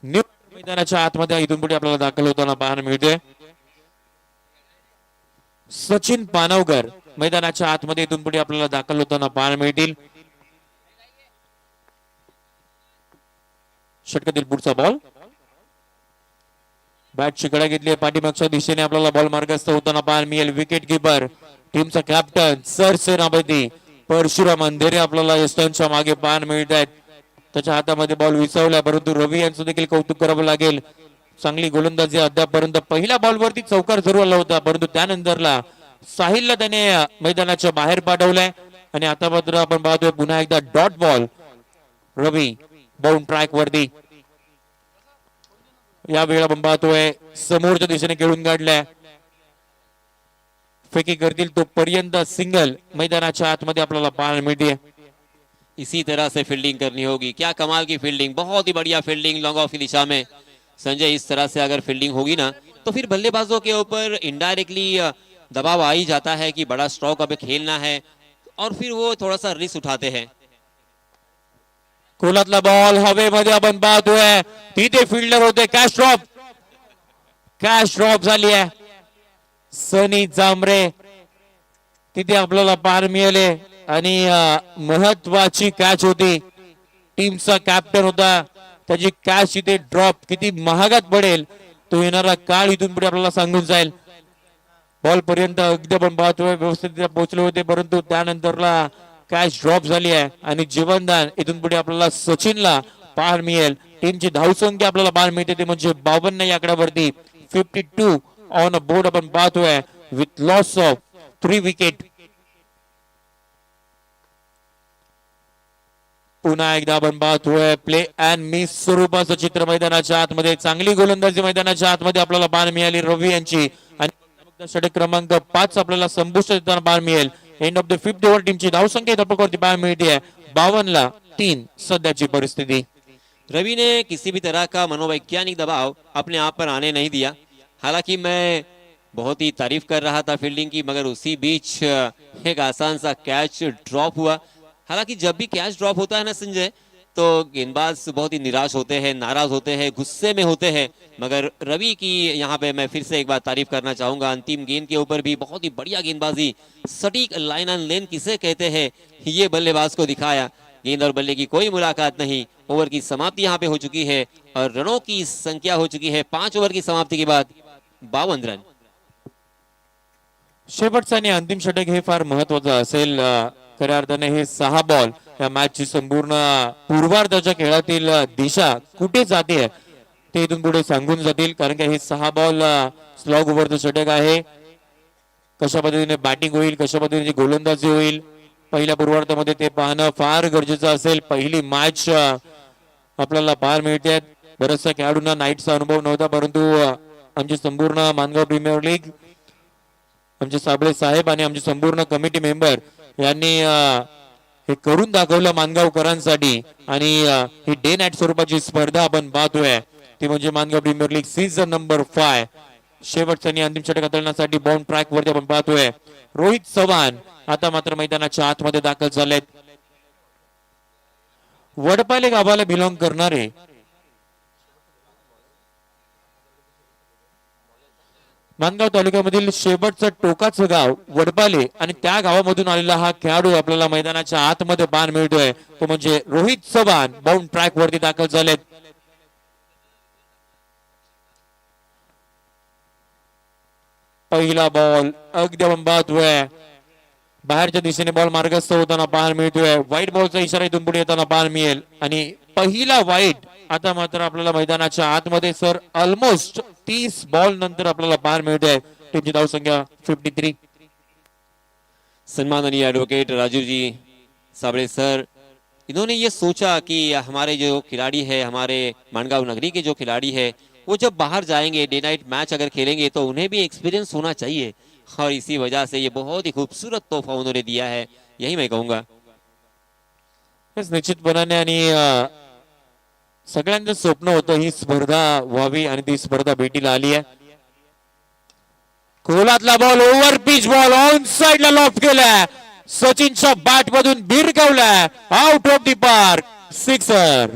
मैदानाच्या आतमध्ये इथून पुढे आपल्याला दाखल होताना पाहायला मिळते सचिन पानवकर. मैदानाच्या आतमध्ये इथून पुढे आपल्याला दाखल होताना पाहायला मिळतील. षटकातील पुढचा बॉल, बॅटची कडा घेतली पाठीमागच्या दिशेने आपल्याला बॉल मार्गस्थ होताना पाहायला मिळेल. विकेट किपर टीमचा कॅप्टन सरसेनापती परशुराम अंधेरे आपल्याला यष्टांच्या मागे पाहायला मिळत आहेत. त्याच्या हातामध्ये बॉल विसवलाय, परंतु रवी यांचं देखील कौतुक करावं लागेल. चांगली गोलंदाजी अद्यापर्यंत. पहिल्या बॉलवरती चौकार जरूर आला होता, परंतु त्यानंतरला साहिलला त्याने मैदानाच्या बाहेर पाठवलंय आणि आता मात्र आपण पाहतोय पुन्हा एकदा डॉट बॉल. रवी बाउंड ट्रॅक वरती या वेळा आपण पाहतोय समोरच्या दिशेने खेळून काढलाय. फेकी करतील तो पर्यंत सिंगल मैदानाच्या आतमध्ये आपल्याला पाहायला मिळते. इसी तरह से फील्डिंग करनी होगी। क्या कमाल की फील्डिंग, बहुत ही बढ़िया फील्डिंग लॉन्ग ऑफ की दिशा में। संजय इस तरह से अगर फील्डिंग होगी ना तो फिर बल्लेबाजों के ऊपर इनडायरेक्टली दबाव आ ही जाता है कि बड़ा स्ट्रोक अब खेलना है और फिर वो थोड़ा सा रिस्क उठाते हैं। खोलातला बॉल हवेमध्ये आपण पाहतोय, तिथे फिल्डर होते, कॅश ड्रॉप झाली आहे. सनी जांभरे तिथे आपल्याला पार मिळाले आणि महत्वाची कॅच होती. टीमचा कॅप्टन होता, त्याची कॅच इथे ड्रॉप किती महागात पडेल तो येणारा काळ इथून पुढे आपल्याला सांगून जाईल. बॉल पर्यंत अगदी आपण पाहतोय व्यवस्थित पोहोचले होते, परंतु त्यानंतरला कॅच ड्रॉप झाली आहे आणि जीवनदान इथून पुढे आपल्याला सचिनला पार मिळेल. टीमची धावसंख्या आपल्याला पार मिळते ते म्हणजे 52 या आकड्यावरती 52 ऑन अ बोर्ड आपण पाहतोय विथ लॉस ऑफ 3 विकेट. पुन्हा एकदा आपण पाहतोय प्ले अँड मिस स्वरूपाचं चित्र मैदानाच्या आतमध्ये. चांगली गोलंदाजी मैदानाच्या आतमध्ये आपल्याला पार मिळाली रवी यांची आणि षटक क्रमांक 5 आपल्याला संपुष्ट देताना पार मिळेल. End of the 5th over टीमची धावसंख्या टप्प्यावरती पार मिळते 52-3 सध्याची परिस्थिती. रवि ने किसी भी तरह का मनोवैज्ञानिक दबाव अपने आप पर आने नहीं दिया. हालांकि मैं बहुत ही तारीफ कर रहा था फील्डिंग की, मगर उसी बीच एक आसान सा कैच ड्रॉप हुआ. हालांकि जब भी कैच ड्रॉप होता है ना संजय, तो गेंदबाज बहुत ही निराश होते हैं, नाराज होते हैं, गुस्से में होते हैं. मगर रवि की यहाँ पे मैं फिर से एक बार तारीफ करना चाहूंगा. अंतिम गेंद के ऊपर भी बहुत ही बढ़िया गेंदबाजी, सटीक लाइन ऑन लेन किसे कहते हैं, ये बल्लेबाज को दिखाया. गेंद और बल्ले की कोई मुलाकात नहीं. ओवर की समाप्ति यहाँ पे हो चुकी है और रनों की संख्या हो चुकी है 5 ओवर की समाप्ति के बाद 52 रन. शेवटचा आणि अंतिम षटक हे फार महत्वाचं असेल. खऱ्या अर्थाने हे 6 बॉल या मॅचची संपूर्ण पूर्वार्धाच्या खेळातील दिशा कुठे जाते ते इथून पुढे सांगून जातील. कारण की हे 6 बॉल स्लॉग ओव्हरचं षटक आहे. कशा पद्धतीने बॅटिंग होईल, कशा पद्धतीने गोलंदाजी होईल, पहिल्या पूर्वार्धामध्ये ते पाहणं फार गरजेचं असेल. पहिली मॅच आपल्याला पार मिळते. बऱ्याचशा खेळाडूंना नाईटचा अनुभव नव्हता, परंतु आमची संपूर्ण मानगाव प्रीमियर लीग, आमचे साबळे साहेब आणि आमचे संपूर्ण कमिटी मेंबर यांनी हे करून दाखवलं मानगावकरांसाठी. आणि ही डे नाईट स्वरूपाची स्पर्धा आपण पाहतोय ती म्हणजे Mangaon premier league season number 5. शेवटचा आणि अंतिम षटक हाताळण्यासाठी बाउंड ट्रॅक वरती आपण पाहतोय रोहित चव्हाण आता मात्र मैदानाच्या आतमध्ये दाखल झालेत. वडपाले गावाला बिलॉंग करणारे मानगाव तालुक्यामधील शेवटचं टोकाचं गाव वडपाले आणि त्या गावामधून आलेला हा खेळाडू आपल्याला मैदानाच्या आतमध्ये पार मिळतोय तो म्हणजे रोहित चव्हाण बाउंड ट्रॅक वरती दाखल झालेत. पहिला बॉल अगदी आपण पाहतोय बाहेरच्या दिशेने बॉल मार्गस्थ होताना पाहायला मिळतोय. व्हाईट बॉलचा इशारा इथून पुढे येताना पाहायला मिळेल आणि पहिला व्हाईट आता मात्र आपल्याला मैदानाच्या आतमध्ये सर ऑलमोस्ट 30 बॉल नंतर आपल्याला पाहायला मिळतोय. टीमची धावसंख्या 53. सम्माननीय एडवोकेट राजू जी साबळे सर, इन्होंने ये सोचा कि हमारे जो खिलाड़ी है, हमारे मानगांव नगरी के जो खिलाड़ी है, वो जब बाहर जाएंगे डे नाइट मैच अगर खेलेंगे तो उन्हें भी एक्सपीरियंस होना चाहिए. और इसी वजह से ये बहुत ही खूबसूरत तोहफा उन्होंने दिया है, यही मैं कहूंगा. निश्चितपणाने आणि सगळ्यांचं स्वप्न होतं ही स्पर्धा व्हावी आणि ती स्पर्धा भेटीला आली आहे. खोलातला ball over pitch ball on साइडला लॉफ्ट केलाय. सचिनच्या बॅट मधून भिरकावलाय out of the park, sixer.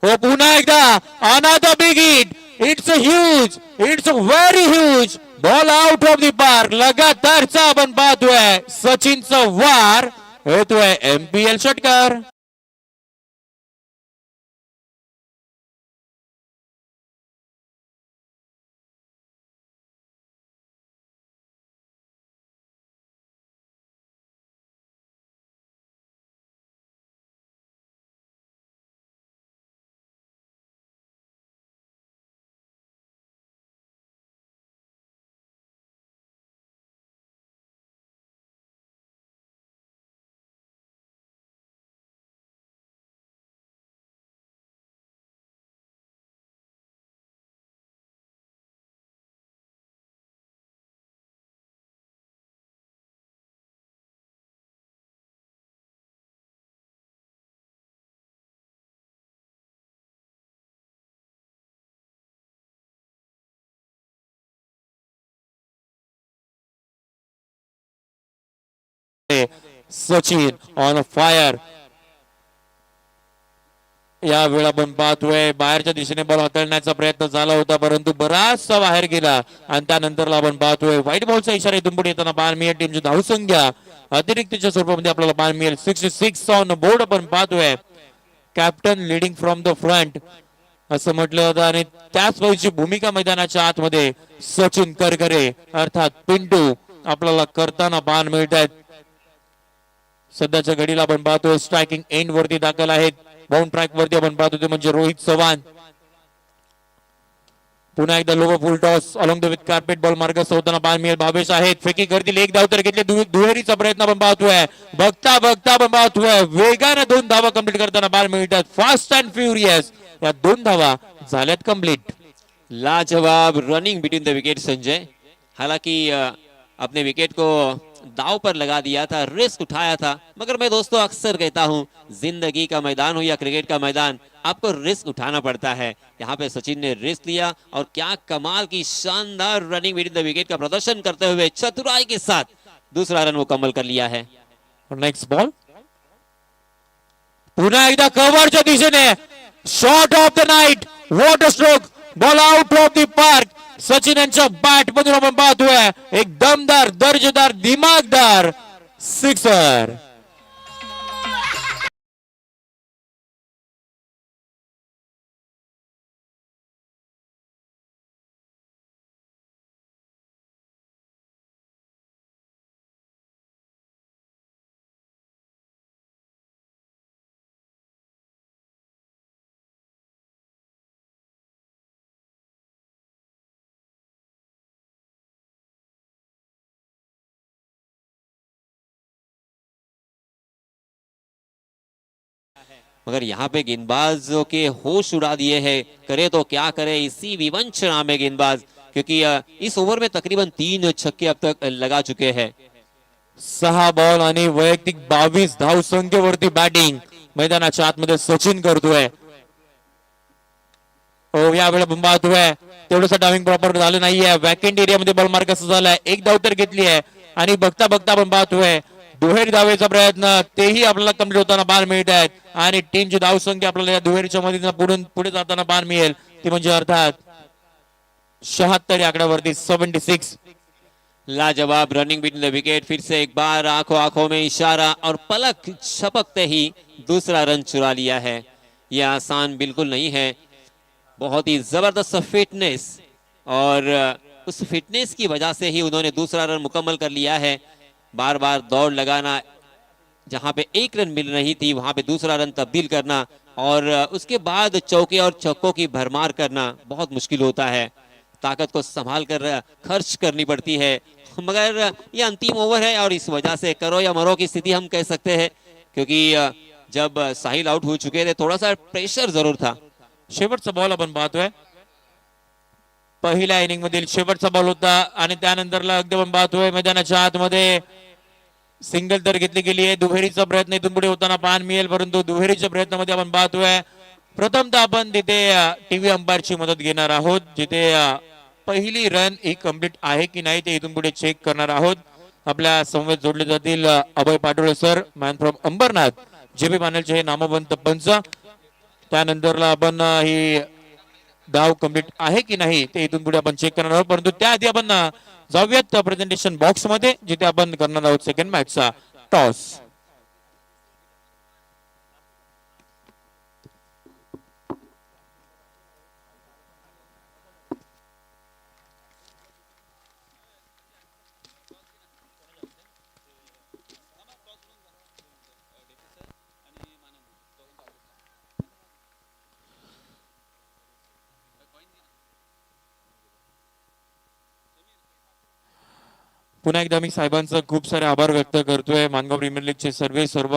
हो पुन्हा एकदा another big hit. It's a huge, it's a very huge ball out of the park. लगातारचा आपण पाहतोय सचिनचं वार येतोय MPL षटकार. मध्ये सचिन ऑन फायर. या वेळा आपण पाहतोय बाहेरच्या दिशेने बॉल हाताळण्याचा प्रयत्न झाला होता परंतु बराचसा बाहेर गेला आणि त्यानंतर आपण पाहतोय व्हाईट बॉलचा इशारा इथून पुढे येताना पाहायला मिळेल. टीमची धावसंख्या अतिरिक्तच्या स्वरूपामध्ये आपल्याला पाहायला मिळेल 66 ऑन बोर्ड. आपण पाहतोय captain leading from the front असं म्हटलं होतं आणि त्याच वेळची भूमिका मैदानाच्या आतमध्ये सचिन करकरे अर्थात पिंटू आपल्याला करताना पाहायला मिळत आहेत. सध्याच्या घडीला आपण पाहतोय स्ट्रायकिंग एंड वरती दाखल आहेत. बाउंड ट्रॅक वरती आपण पाहतो ते म्हणजे रोहित चव्हाण. पुन्हा एकदा logo full toss along the with carpet ball मार्गस्थ होताना पाहायला मिळेल. भावेश आहेत फेकी करतील. एक धाव तर घेतले. दुहेरीचा प्रयत्न आपण पाहतोय. बघता बघता आपण पाहतोय वेगाने 2 धावा कंप्लीट करताना पाहायला मिळतात. फास्ट अँड फ्युरियस या 2 धावा झाल्यात कंप्लीट. लाजवाब running between the wicket Sanjay. हालांकि अपने विकेट को दाव पर लगा दिया था, रिस्क उठाया था, मगर मैं दोस्तों अक्सर कहता हूं जिंदगी का मैदान हो या क्रिकेट का मैदान, आपको रिस्क उठाना पड़ता है. यहाँ पे सचिन ने रिस्क लिया और क्या कमाल की शानदार रनिंग बिटवीन द विकेट का प्रदर्शन करते हुए चतुराई के साथ दूसरा रन मुकम्मल कर लिया है. नेक्स्ट बॉल पुन्हा एकदा कव्हरच्या दिशेने shot of the night. Water stroke ball out of the park. Sachin यांच्या बॅट मधून आपण पाहतोय एक दमदार दर्जेदार दिमागदार सिक्सर. मगर यहाँ पे गेंदबाजों के होश उड़ा दिए हैं. करे तो क्या करे इसी विवंश नाम है गेंदबाज, क्योंकि इस ओवर में तकरीबन 3 छक्के अब तक लगा चुके हैं. 6 बॉल आणि वैयक्तिक 22 धाव संख्येवरती बॅटिंग मैदानाच्या आतमध्ये सचिन करतोय. यावेळेला आपण पाहतोय तेवढंसं डायविंग प्रॉपर झालं नाहीये. वॅकेंट एरियामध्ये बॉल मार्क असं झालाय. एक धाव तर घेतली आहे आणि बघता बघता आपण पाहतोय दुहेरी धावेचा प्रयत्न तेही आपल्याला कंप्लीट होताना पाहायला मिळत आहेत आणि टीमची धाव संख्या आपल्याला या दुहेरीच्या मधून पुढे जाताना पाहायला मिळेल. ती म्हणजे अर्थात 76 आकड्यावरती 76. लाजवाब रनिंग बिटवीन द विकेट. फिर से एक बार आंखों आंखों में इशारा और पलक झपकते ही दूसरा रन चुरा लिया है. यह आसान बिल्कुल नहीं है. बहुत ही जबरदस्त फिटनेस और उस फिटनेस की वजह से ही उन्होंने दूसरा रन मुकम्मल कर लिया है. बार बार दौड़ लगाना, जहां पे एक रन मिल रही थी वहां पे दूसरा रन तब्दील करना और उसके बाद चौके और छक्कों की भरमार करना बहुत मुश्किल होता है. ताकत को संभाल कर खर्च करनी पड़ती है. मगर ये अंतिम ओवर है और इस वजह से करो या मरो की स्थिति हम कह सकते हैं, क्योंकि जब साहिल आउट हो चुके थे थोड़ा सा प्रेशर जरूर था. शेवटचा बॉल आपण पाहतोय. पहिल्या इनिंग मधील शेवटचा बॉल होता आणि त्यानंतरला अगदी आपण पाहतोय मैदानाच्या आतमध्ये सिंगल तर घेतली गेली आहे. दुहेरीचा प्रयत्न इथून पुढे होताना पाहायला मिळेल, परंतु दुहेरीच्या प्रयत्नामध्ये आपण पाहतोय प्रथमतः आपण तिथे टीव्ही अंपायरची मदत घेणार आहोत. जिथे पहिली रन ही कंप्लीट आहे की नाही ते इथून पुढे चेक करणार आहोत. आपल्या समवेत जोडले जातील Abhay Patole sir, man from Ambernath, JB पॅनलचे हे नामवंत पंच. त्यानंतरला आपण ही धाव कंप्लीट आहे की नाही ते इथून पुढे आपण चेक करणार आहोत. परंतु त्याआधी आपण जाऊयात प्रेझेंटेशन बॉक्स मध्ये, जिथे आपण करणार आहोत सेकंड मॅचचा टॉस. पुन्हा एकदा मी साहेबांचं खूप सारे आभार व्यक्त करतोय. मानगाव प्रीमियर लीगचे सर्व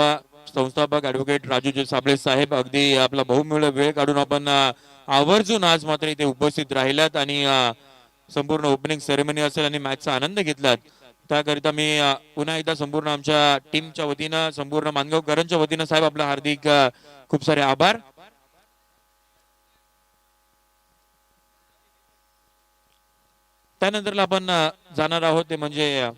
संस्थापक ऍडव्होकेट राजूजी साबळे साहेब, अगदी आपला बहुमूल्य वेळ काढून आपण आवर्जून आज मात्र इथे उपस्थित राहिलात आणि संपूर्ण ओपनिंग सेरेमनी असेल आणि मॅचचा आनंद घेतलात. त्याकरिता मी पुन्हा एकदा संपूर्ण आमच्या टीमच्या वतीनं, संपूर्ण मानगावकरांच्या वतीनं साहेब आपला हार्दिक खूप सारे आभार. त्यानंतर आपण जाणार आहोत ते म्हणजे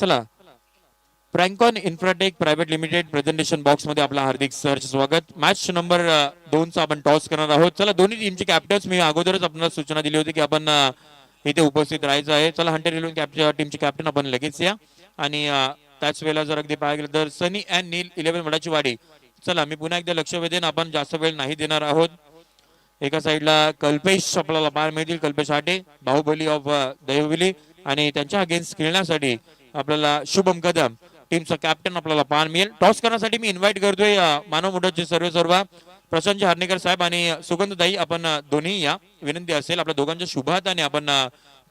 चला, Francon Infratech private limited presentation box मध्ये आपलं हार्दिक सहर्ष स्वागत. मॅच नंबर 2चा आपण टॉस करणार आहोत. चला, दोन्ही टीमचे कॅप्टन्स मी अगोदरच आपल्याला सूचना दिली होती की आपण इथे उपस्थित राहायचं आहे. चला, हंटर इलेव्हन टीमचे कॅप्टन आपण लगेच या. आणि त्याच वेळेला जर अगदी पाहायला गेलं तर सनी अँड नील 11 वडाची वाडी. चला, मी पुन्हा एकदा लक्ष वेधेन, आपण जास्त वेळ नाही देणार आहोत. एका साईडला कल्पेश आपल्याला पाहायला मिळतील, कल्पेश हाटे, बाहुबली ऑफ दहिवली, आणि त्यांच्या अगेन्स्ट खेळण्यासाठी आपल्याला शुभम कदम टीमचा कॅप्टन आपल्याला पाहायला मिळेल. टॉस करण्यासाठी मी इन्व्हाइट करतोय मानव मोठचे सर्व प्रशांत हर्णेकर साहेब आणि सुगंधताई, आपण दोन्ही या. विनंती असेल, आपल्या दोघांच्या शुभाताने आपण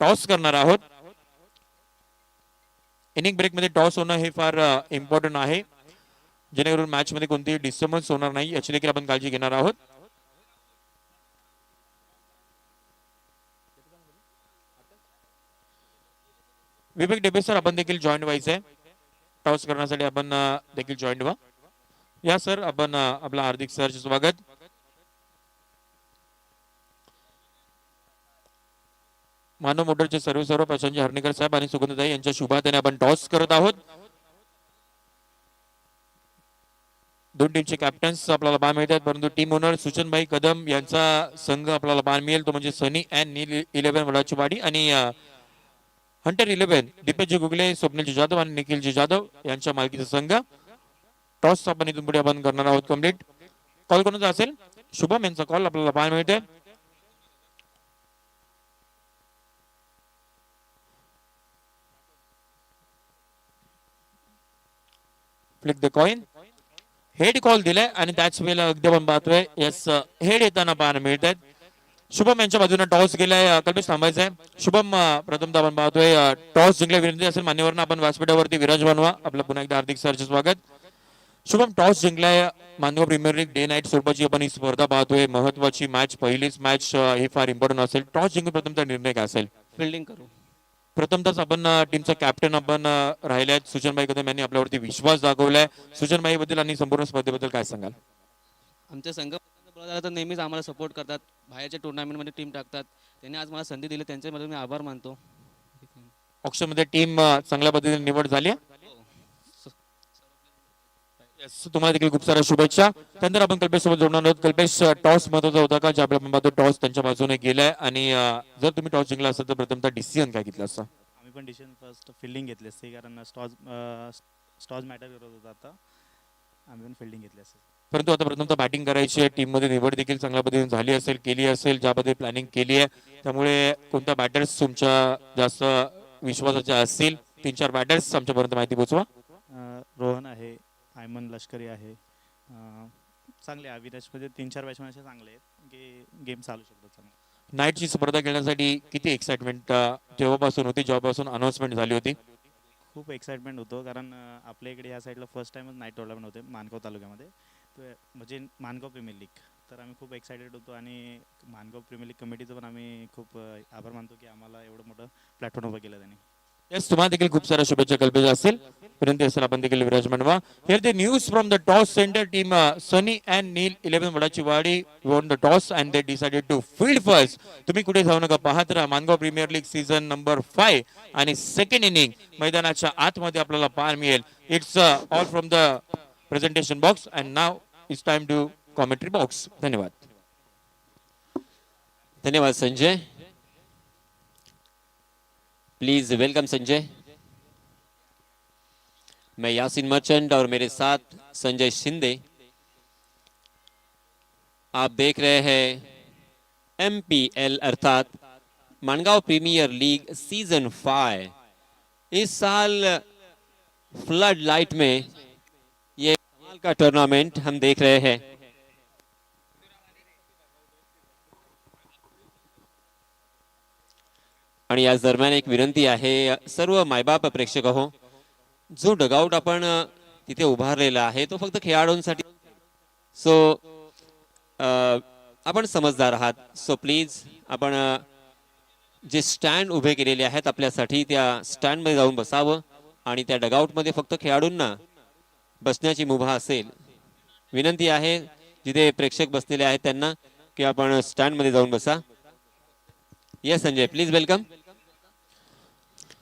टॉस करणार आहोत. इनिंग ब्रेक मध्ये टॉस होणं हे फार इम्पॉर्टंट आहे, जेणेकरून मॅच मध्ये कोणतीही डिस्टर्बन्स होणार नाही याची देखील आपण काळजी घेणार आहोत. विवेक डेबे सर, आपण देखील जॉईन व्हायचंय टॉस करण्यासाठी, आपण देखील जॉईन व्हा. या सर, आपण आपलं हार्दिक सहर्ष स्वागत. मानव मोटरचे सर्व प्रशांत हर्णेकर साहेब आणि सुगंधताई यांच्या शुभाताने आपण टॉस करत आहोत. दोन टीमचे कॅप्टन्स आपल्याला पाहायला मिळतात, परंतु टीम ओनर सुचनभाई कदम यांचा संघ आपल्याला पाहायला मिळेल, तो म्हणजे सनी अँड नील 11 वडाची वाडी, आणि हंटर 11 दीपेशजी गुगले, स्वप्नीलजी जाधव आणि निखिलजी जाधव यांच्या मालकीचा संघ. टॉस आपण इथून पुढे आपण करणार आहोत कम्प्लीट. कॉल कोणाचा असेल? शुभम यांचा कॉल आपल्याला पाहायला मिळते. Flick the coin. Head call दिलाय आणि त्याच वेळेला अगदी आपण पाहतोय यस हेड येताना पाहायला मिळत आहेत. शुभम यांच्या बाजूने टॉस गेलाय, कल्पेश थांबायचंय. शुभम, प्रथमतः आपण पाहतोय टॉस जिंकल्या, विनंती असेल मान्यवरांना आपण व्यासपीठावरती विराजमान व्हा. आपलं पुन्हा एकदा हार्दिक सहर्ष स्वागत. शुभम, टॉस जिंकलाय, मानव प्रीमियर लीग डे नाईट स्वरूपाची आपण ही स्पर्धा पाहतोय. महत्वाची मॅच, पहिलीच मॅच, हे फार इम्पॉर्टंट असेल. टॉस जिंकून प्रथमतः निर्णय काय असेल? फिल्डिंग करू. प्रथमतःच आपण टीमचा कॅप्टन आपण राहिले आहेत. सुचनभाई कदम यांनी आपल्यावरती विश्वास दाखवलाय. सुचनभाई बद्दल आणि संपूर्ण स्पर्धेबद्दल काय सांगाल? आमच्या संघ बोलायला तर नेहमीच आम्हाला सपोर्ट करतात, बाहेरच्या टुर्नामेंटमध्ये टीम टाकतात. त्यांनी आज मला संधी दिली, त्यांच्याबद्दल मी आभार मानतो. ऑक्शन मध्ये टीम चांगल्या पद्धतीने निवड झाली. तुम्हाला देखील खूप साऱ्या शुभेच्छा. त्यानंतर आपण कल्पेश सोबत जोडणार आहोत. कल्पेश, टॉस महत्वाचा होता का? ज्या आपण टॉस त्यांच्या बाजूने गेलाय, आणि जर तुम्ही टॉस जिंकला असेल तर प्रथमतः डिसिजन काय घेतला असता? आम्ही पण डिसिजन फर्स्ट फिल्डिंग घेतली असते, कारण स्टॉज मॅटर करत होता. आता आम्ही पण फिल्डिंग घेतली असते. परंतु आता प्रथमतः बॅटिंग करायची आहे. टीम मध्ये निवड देखील चांगल्या पद्धतीने झाली असेल, केली असेल, ज्या पद्धतीने प्लॅनिंग केली आहे. त्यामुळे कोणत्या बॅटर्स तुमच्या जास्त विश्वासाच्या असतील? 3-4 बॅटर्स आमच्यापर्यंत माहिती पोहोचवा. रोहन आहे, आयमन लष्करी आहे, चांगले अविनाशमध्ये 3-4 बॅट्समॅन असे चांगले आहेत की गेम चालू शकतात चांगलं. नाईटची स्पर्धा खेळण्यासाठी किती एक्साइटमेंट तेव्हापासून होती जेव्हापासून अनाउन्समेंट झाली होती? खूप एक्साइटमेंट होतो, कारण आपल्या इकडे ह्या साईडला फर्स्ट टाइमच नाईट टुर्नामेंट होते मानगाव तालुक्यामध्ये, म्हणजे मानगाव प्रीमियर लीग. तर आम्ही खूप एक्सायटेड होतो, आणि मानगाव प्रीमियर लीग कमिटीचं पण आम्ही खूप आभार मानतो की आम्हाला एवढं मोठं प्लॅटफॉर्म उभं केलं त्यांनी. येस, तुम्हाला देखील खूप साऱ्या शुभेच्छा कल्पेश असतील. विनंती असेल आपण देखील विराजमान व्हा. Hear the news from the toss centre team Sunny and Neel 11 वडाची Wadi won the toss and they decided to field first. तुम्ही कुठे जाऊ नका, पाहत राहा Mangaon premier league season number 5 आणि सेकंड इनिंग मैदानाच्या आतमध्ये आपल्याला पाहायला मिळेल. It's all from the presentation box and now it's time to commentary box. धन्यवाद. धन्यवाद संजय. Please welcome Sanjay. मैं यासीन मर्चेंट और मेरे साथ संजय शिंदे. आप देख रहे हैं MPL अर्थात मानगांव प्रीमियर लीग सीजन 5. इस साल फ्लड लाइट में ये कमाल का टूर्नामेंट हम देख रहे हैं. आणि याच दरम्यान एक विनंती आहे सर्व मायबाप प्रेक्षक हो, जो डगआउट आपण तिथे उभारलेला आहे तो फक्त खेळाडूंसाठी. सो आपण समजदार आहात. सो प्लीज आपण जे स्टँड उभे केलेले आहेत आपल्यासाठी त्या स्टँड मध्ये जाऊन बसावं, आणि त्या डगआउट मध्ये फक्त खेळाडूंना बसण्याची मुभा असेल. विनंती आहे जिथे प्रेक्षक बसलेले आहेत त्यांना की आपण स्टँड मध्ये जाऊन बसा. Yes Sanjay, please welcome.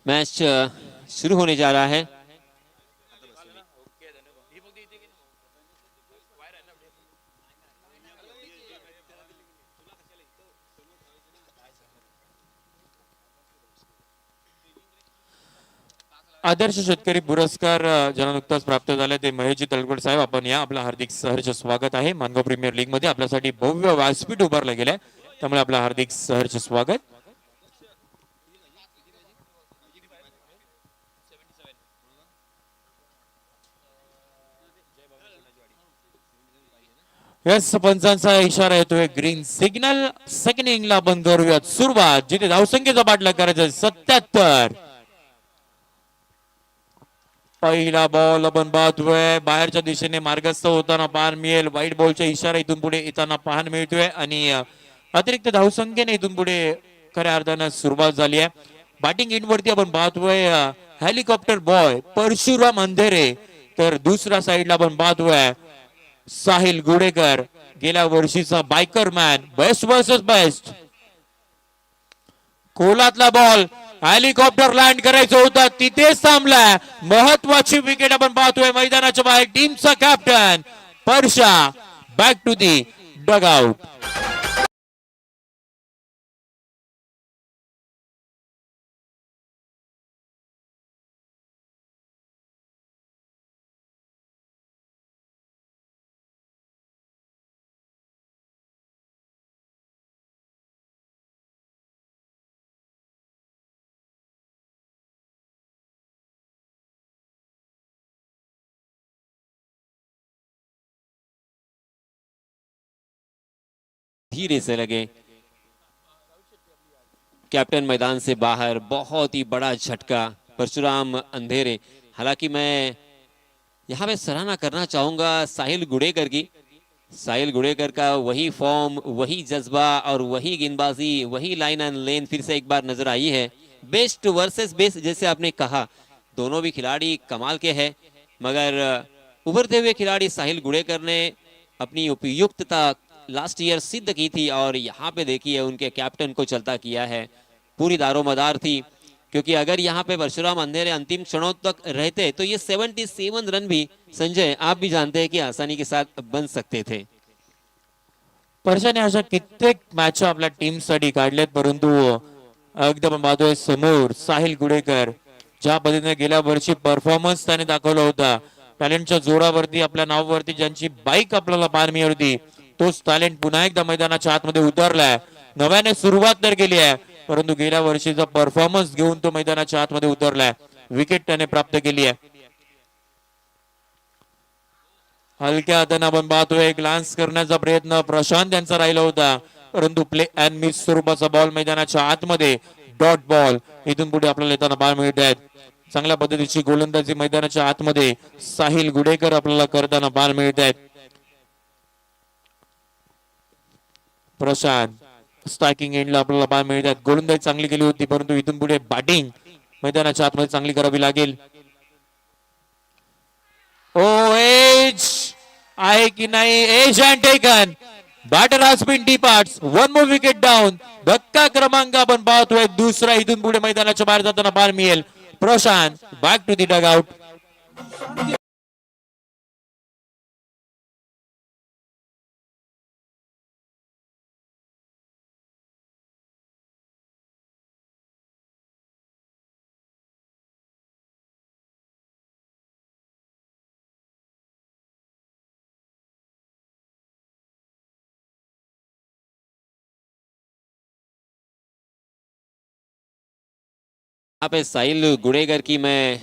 Match शुरू होने जा रहा है। आदर्श शेतकरी पुरस्कार ज्यांना नुकताच प्राप्त झाले ते महेशजी तळवट साहेब, आपण या, आपलं हार्दिक सहर्ष स्वागत आहे। मानगाव प्रीमियर लीग मध्ये आपल्यासाठी भव्य व्यासपीठ उभारलं गेलंय, त्यामुळे आपलं हार्दिक सहर्ष स्वागत। यस, पंचांचा इशारा येतोय ग्रीन सिग्नल। सेकंड इनिंगला आपण करूयात सुरुवात, जिथे धावसंख्येचा बाटला करायचा 77। पहिला बॉल आपण पाहतोय, बाहेरच्या दिशेने मार्गस्थ होताना पाहायला मिळेल। व्हाईट बॉलचा इशारा इथून पुढे येताना पाहायला मिळतोय आणि अतिरिक्त धावसंख्येने इथून पुढे खऱ्या अर्थानं सुरुवात झाली आहे। बॅटिंग एंड वरती आपण पाहतोय हेलिकॉप्टर बॉय परशुराम अंधेरे, तर दुसऱ्या साईडला आपण पाहतोय साहिल गुडेकर, गेल्या वर्षीचा biker man, best versus best. खोलातला बॉल हेलिकॉप्टर लँड करायचं होता, तिथेच थांबलाय। महत्वाची विकेट आपण पाहतोय मैदानाच्या बाहेर, टीमचा captain Parsha back to the dugout. धीरे से लगे, कैप्टन मैदान से बाहर, बहुत ही बड़ा झटका परशुराम अंधेरे। हालांकि मैं यहाँ पे सराहना करना चाहूंगा साहिल गुडेकर की। साहिल गुडेकर का वही फॉर्म, वही जज्बा और वही गेंदबाजी, वही लाइन एंड लेन फिर से एक बार नजर आई है। बेस्ट वर्सेस बेस्ट जैसे आपने कहा, दोनों भी खिलाड़ी कमाल के हैं, मगर उभरते हुए खिलाड़ी साहिल गुडेकर ने अपनी उपयुक्तता लास्ट ईयर सिद्ध की थी और यहाँ पे देखिए उनके कैप्टन को चलता किया है। पूरी दारोमदार थी, क्योंकि अगर यहाँ पे परशुराम अंधेरे अंतिम क्षणों तक रहते तो ये 77 रन भी, संजय आप भी जानते हैं कि आसानी के साथ बन सकते थे। परशाने अशा कित्येक मॅच आपल्या टीम साठी काढलेत, परंतु एकदम पाहतोय समोर साहिल गुडेकर, ज्या पद्धतीने गेल्या वर्षी परफॉर्मन्स त्याने दाखवला होता, टॅलेंटच्या जोरावरती, आपल्या नावावरती ज्यांची बाईक आपल्याला पाहायला मिळत होती, तोच टॅलेंट पुन्हा एकदा मैदानाच्या आतमध्ये उतरलाय। नव्याने सुरुवात तर केली आहे, परंतु गेल्या वर्षीचा परफॉर्मन्स घेऊन तो मैदानाच्या आतमध्ये उतरलाय। विकेट त्याने प्राप्त केली आहे। हलक्या हाताने आपण पाहतोय ग्लान्स करण्याचा प्रयत्न प्रशांत यांचा राहिला होता, परंतु प्ले अँड मिस स्वरूपाचा बॉल मैदानाच्या आतमध्ये, डॉट बॉल इथून पुढे आपल्याला येताना पाहायला मिळत आहेत। चांगल्या पद्धतीची गोलंदाजी मैदानाच्या आतमध्ये साहिल गुडेकर आपल्याला करताना पाहायला मिळत आहेत। प्रशांत स्ट्रायकिंग एंडला आपल्याला पाहायला मिळतात, गोलंदाजी चांगली केली होती, परंतु इथून पुढे बॅटिंग मैदानाच्या आतमध्ये चांगली करावी लागेल। ओ एज आहे की नाही, edge and taken, batter has been departs, one more wicket down. धक्का क्रमांक आपण पाहतोय दुसरा, इथून पुढे मैदानाच्या बाहेर जाताना पाहायला मिळेल। Prashant back to the dugout. यहाँ पे साहिल गुडेकर की मैं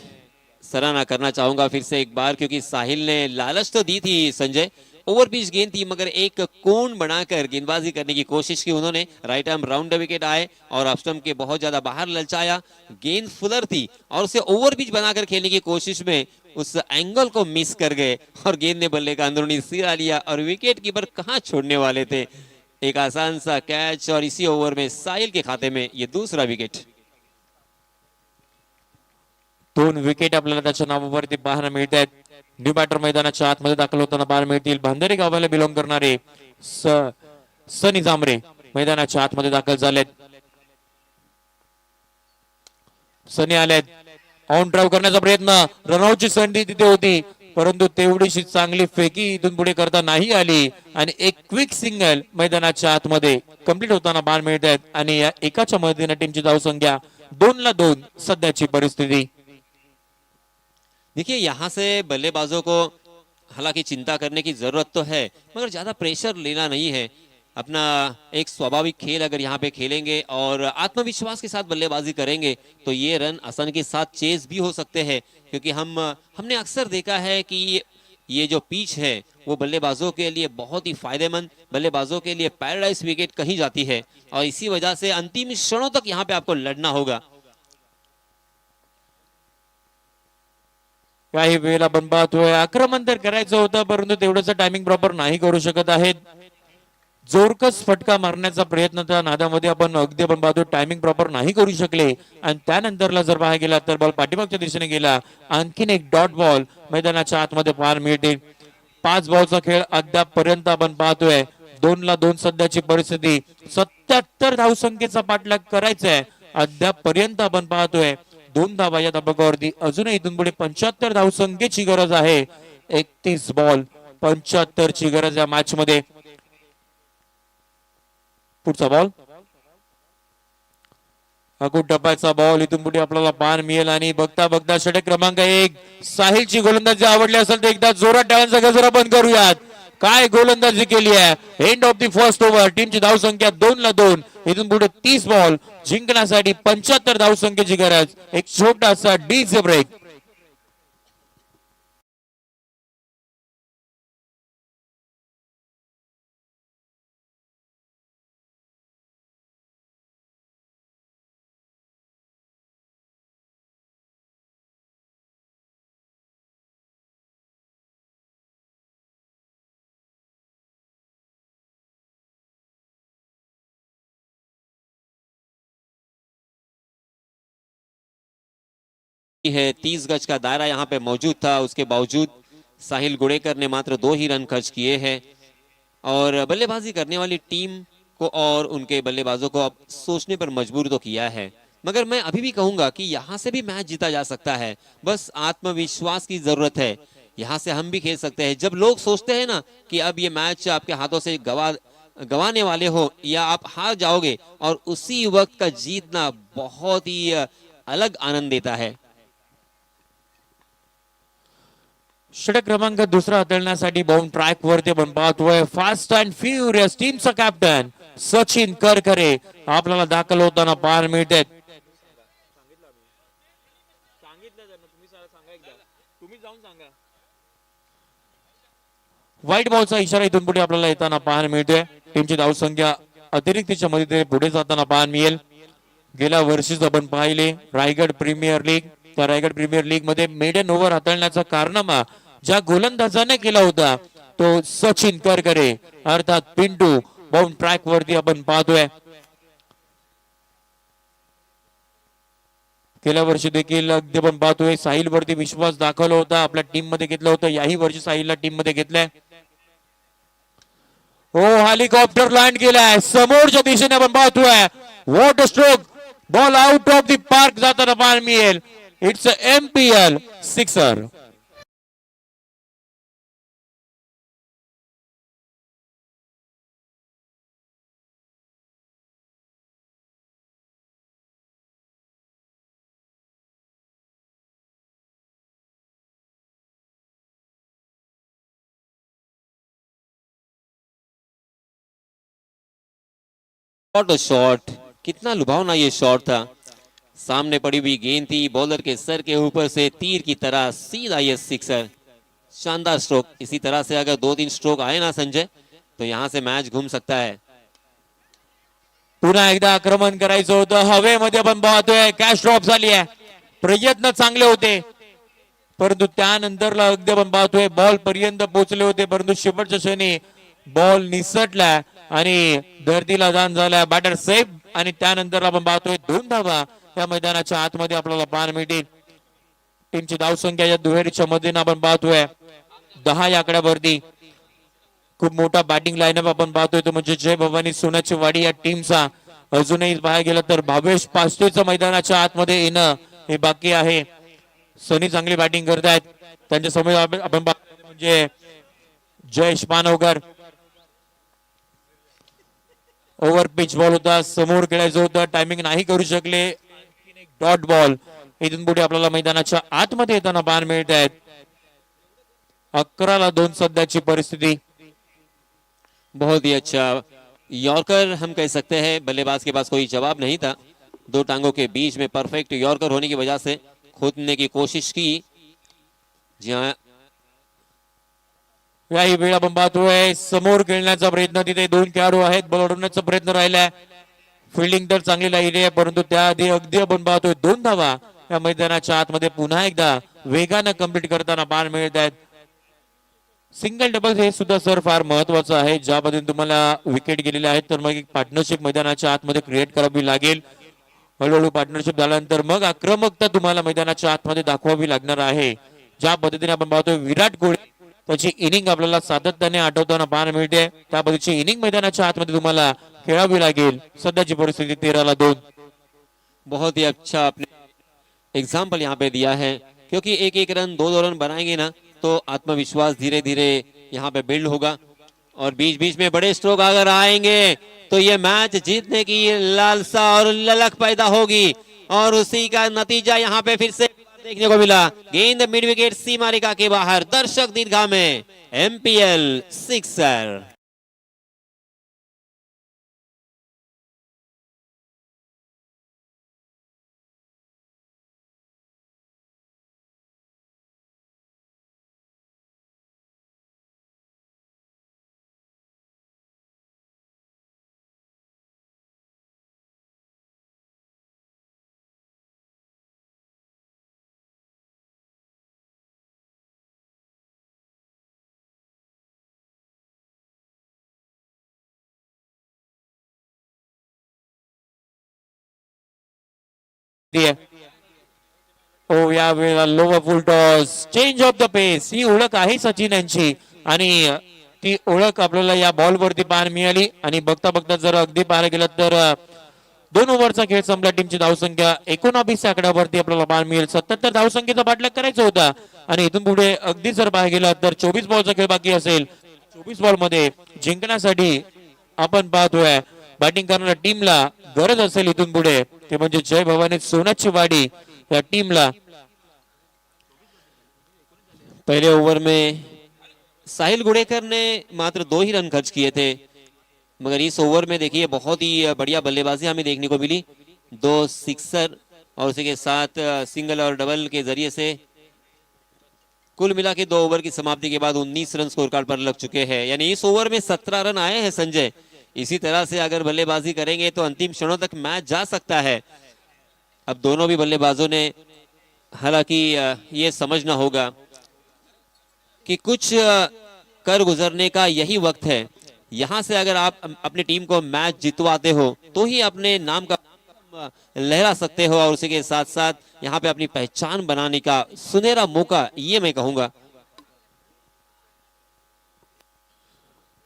सराहना करना चाहूंगा फिर से एक बार, क्योंकि साहिल ने लालच तो दी थी संजय, ओवर पिच गेंद थी, मगर एक कोण बनाकर गेंदबाजी करने की कोशिश की उन्होंने। Right arm round the wicket आए और ऑफ स्टंप के बहुत ज्यादा बाहर ललचाया, गेंद फुलर थी और उसे ओवर पिच बनाकर खेलने की कोशिश में उस एंगल को मिस कर गए और गेंद ने बल्ले का अंदरूनी सिरा लिया और विकेट कीपर कहां छोड़ने वाले थे। एक आसान सा कैच और इसी ओवर में साहिल के खाते में ये दूसरा विकेट। दोन विकेट आपल्याला त्याच्या नावावरती पाहायला मिळत आहेत। न्यू बॅटर मैदानाच्या आतमध्ये दाखल होताना पाहायला मिळतील। भांदेरी गावाला बिलॉंग करणारे सनी जांभरे मैदानाच्या आतमध्ये दाखल झालेत। सनी आलेत ऑन ड्राईव्ह करण्याचा प्रयत्न, रनआउटची संधी तिथे होती परंतु तेवढीशी चांगली फेकी इथून पुढे करता नाही आली आणि एक क्विक सिंगल मैदानाच्या आतमध्ये कंप्लीट होताना पाहायला मिळत आहेत आणि या एकाच्या मदतीने टीमची धावसंख्या 2-2 सध्याची परिस्थिती. देखिए यहाँ से बल्लेबाजों को हालांकि चिंता करने की जरूरत तो है मगर ज्यादा प्रेशर लेना नहीं है. अपना एक स्वाभाविक खेल अगर यहाँ पे खेलेंगे और आत्मविश्वास के साथ बल्लेबाजी करेंगे तो ये रन आसानी के साथ चेज भी हो सकते हैं क्योंकि हमने अक्सर देखा है कि ये जो पिच है वो बल्लेबाजों के लिए बहुत ही फायदेमंद, बल्लेबाजों के लिए पैराडाइज विकेट कही जाती है और इसी वजह से अंतिम क्षणों तक यहाँ पे आपको लड़ना होगा. काही वेळेला आपण पाहतोय आक्रमण तर करायचं होतं परंतु तेवढंच टायमिंग प्रॉपर नाही करू शकत आहेत. जोरकस फटका मारण्याचा प्रयत्न त्या नादामध्ये आपण अगदी आपण पाहतो टायमिंग प्रॉपर नाही करू शकले आणि त्यानंतरला जर पाहायला गेला तर बॉल पाठीमागच्या दिशेने गेला. आणखीन एक डॉट बॉल मैदानाच्या आतमध्ये पाहायला मिळते. 5 बॉलचा खेळ अद्यापपर्यंत आपण पाहतोय 2-2 सध्याची परिस्थिती. 77 धावसंख्येचा पाठलाग करायचा आहे अद्यापपर्यंत आपण पाहतोय 2 धावा या धाबकावरती. अजूनही इथून पुढे 75 धावसंख्येची गरज आहे. 31 बॉल 75 ची गरज या मॅच मध्ये. पुढचा बॉल अकुट टप्प्याचा बॉल इथून पुढे आपल्याला पान मिळेल आणि बघता बघता षटक क्रमांक 1 साहिलची गोलंदाजी आवडली असेल तर एकदा जोरात टाळ्यांचा गजर बंद करूयात. काय गोलंदाजी केली आहे. End of the first over. टीमची धावसंख्या 2-2. इथून पुढे 30 बॉल जिंकण्यासाठी 75 धावसंख्येची गरज. एक छोटासा डीजे ब्रेक. है 30 गज का दायरा यहाँ पे मौजूद था उसके बावजूद साहिल गुड़ेकर ने मात्र 2 ही रन खर्च किए हैं और बल्लेबाजी करने वाली टीम को और उनके बल्लेबाजों को अब सोचने पर मजबूर तो किया है मगर मैं अभी भी कहूंगा कि यहाँ से भी मैच जीता जा सकता है. बस आत्मविश्वास की जरूरत है. यहाँ से हम भी खेल सकते हैं. जब लोग सोचते हैं ना कि अब ये मैच आपके हाथों से गवाने वाले हो या आप हार जाओगे और उसी वक्त का जीतना बहुत ही अलग आनंद देता है. षटक क्रमांक 2 हाताळण्यासाठी बाउंड ट्रॅक वरती आपण पाहतोय फास्ट अँड फ्युरियस टीमचा कॅप्टन सचिन करकरे आपल्याला दाखल होताना पाहायला मिळते. व्हाईट बॉलचा इशारा इथून पुढे आपल्याला येताना पाहायला मिळतोय. टीमची धावसंख्या अतिरिक्तच्या मध्ये पुढे जाताना पाहायला मिळेल. गेल्या वर्षीच आपण पाहिले रायगड प्रीमियर लीग त्या रायगड प्रीमियर लीग मध्ये मेडन ओव्हर हाताळण्याचा कारनामा ज्या गोलंदाजाने केला होता तो सचिन करकरे अर्थात पिंटू बाउंड ट्रॅक वरती आपण पाहतोय. गेल्या वर्षी देखील अगदी आपण पाहतोय साहिल वरती विश्वास दाखवला होता आपल्या टीम मध्ये घेतलं होतं. याही वर्षी साहिलला टीम मध्ये घेतलंय. हो हेलिकॉप्टर लँड केलाय समोरच्या दिशेने आपण पाहतोय. What stroke. Ball out of the park जाताना पाहायला मिळेल. It's MPL sixer. शॉट कितना लुभावना ये शॉट था. सामने पड़ी हुई गेंद थी बॉलर के सर के ऊपर से तीर की तरह सीधा ये सिक्सर. शानदार स्ट्रोक. इसी तरह से अगर 2-3 स्ट्रोक आए ना संजय तो यहां से मैच घूम सकता है. पुन्हा एकदा आक्रमण करायचं होतं. हवेमध्ये आपण पाहतोय कॅच ड्रॉप झाली आहे. प्रयत्न चांगले होते परंतु त्यानंतरला अगदी आपण पाहतोय बॉल पर्यंत पोहोचले होते परंतु शेवटच्या क्षणी बॉल निसटला आणि धरतीला दान झाला. बॅटर सेफ आणि त्यानंतर आपण पाहतोय 2 धावा या मैदानाच्या आतमध्ये आपल्याला पाहायला मिळतील. टीमची धावसंख्या या दुहेरीच्या मधून आपण पाहतोय 10 या आकड्यावरती. खूप मोठा बॅटिंग लाईनअप आपण पाहतोय तो म्हणजे जय भवानी सोनाची वाडी या टीमचा. अजूनही पाहायला गेलं तर भावेश पास्टेचं मैदानाच्या आतमध्ये येणं हे बाकी आहे. सनी चांगली बॅटिंग करतायत. त्यांच्या समोर आपण पाहतो म्हणजे जयेश मानवकर. ओव्हर पिच बॉल होता, समोर खेळायचं होतं, टायमिंग नाही करू शकले. Dot ball. इथून पुढे आपल्याला मैदानाच्या आतमध्ये येताना पाहायला मिळत आहेत. 11-2 सध्याची परिस्थिती. बहुत ही अच्छा यॉर्कर हम कह सकते हैं, बल्लेबाज के पास कोई जवाब नहीं था, दो टांगों के बीच में परफेक्ट यॉर्कर होने की वजह से खोदने की कोशिश की. जी हाँ, याही वेळ आपण पाहतोय समोर खेळण्याचा प्रयत्न, तिथे 2 खेळाडू आहेत, बॉल अडवण्याचा प्रयत्न राहिलाय. फिल्डिंग तर चांगली राहिली आहे, परंतु त्याआधी अगदी आपण पाहतोय 2 धावा या मैदानाच्या आतमध्ये पुन्हा एकदा वेगानं कंप्लीट करताना पाहायला मिळत आहेत. सिंगल डबल हे सुद्धा सर फार महत्वाचं आहे. ज्या पद्धतीने तुम्हाला विकेट गेलेले आहेत तर मग एक पार्टनरशिप मैदानाच्या आतमध्ये क्रिएट करावी लागेल. हळूहळू पार्टनरशिप झाल्यानंतर मग आक्रमकता तुम्हाला मैदानाच्या आतमध्ये दाखवावी लागणार आहे. ज्या पद्धतीने आपण पाहतोय विराट कोहली त्याची इनिंग आपल्याला सातत्याने आठवताना पाहायला मिळते, त्या पद्धतीची इनिंग मैदानाच्या आतमध्ये तुम्हाला खेळावी लागेल. सध्याची परिस्थिती 13-2. बहुत ही अच्छा आपने एग्जाम्पल यहाँ पे दिया है, क्योंकि एक एक रन 2-2 रन बनाएंगे ना तो आत्मविश्वास धीरे धीरे यहाँ पे बिल्ड होगा, और बीच बीच में बड़े स्ट्रोक अगर आएंगे तो ये मैच जीतने की लालसा और ललक पैदा होगी, और उसी का नतीजा यहाँ पे फिर से देखने को मिला. गेंद मिड विकेट सीमा रेखा के बाहर, दर्शक दीर्घा में एमपीएल सिक्सर. हो या वेळेला lower full toss, change of the pace, ही ओळख आहे सचिन यांची आणि ती ओळख आपल्याला या बॉल वरती पाहायला मिळाली. आणि बघता बघता जर अगदी पाहायला गेलं तर 2 ओव्हरचा खेळ संपला. टीमची धावसंख्या 19 आकड्यावरती आपल्याला पाहायला मिळेल. 77 धावसंख्येचा पाठलाग करायचा होता आणि इथून पुढे अगदी जर पाहायला गेला तर 24 बॉलचा खेळ बाकी असेल. 24 बॉल मध्ये जिंकण्यासाठी आपण पाहतोय बॅटिंग करणाऱ्या टीमला गरज असेल इथून पुढे ते म्हणजे जय भवानी सोनाची वाडी या टीमला. पहले ओवर में साहिल गुड़ेकर ने मात्र 2 ही रन खर्च किए थे, मगर इस ओवर में देखिए बहुत ही बढ़िया बल्लेबाजी हमें देखने को मिली. 2 सिक्सर और उसी के साथ सिंगल और डबल के जरिए से कुल मिला के 2 ओवर की समाप्ति के बाद 19 रन स्कोर कार्ड पर लग चुके हैं. यानी इस ओवर में 17 रन आए हैं संजय. इसी तरह से अगर बल्लेबाजी करेंगे तो अंतिम क्षणों तक मैच जा सकता है. अब दोनों भी बल्लेबाजों ने हालांकि ये समझना होगा कि कुछ कर गुजरने का यही वक्त है. यहां से अगर आप अपनी टीम को मैच जितवाते हो तो ही अपने नाम का लहरा सकते हो, और उसी के साथ साथ यहाँ पे अपनी पहचान बनाने का सुनहरा मौका, ये मैं कहूंगा.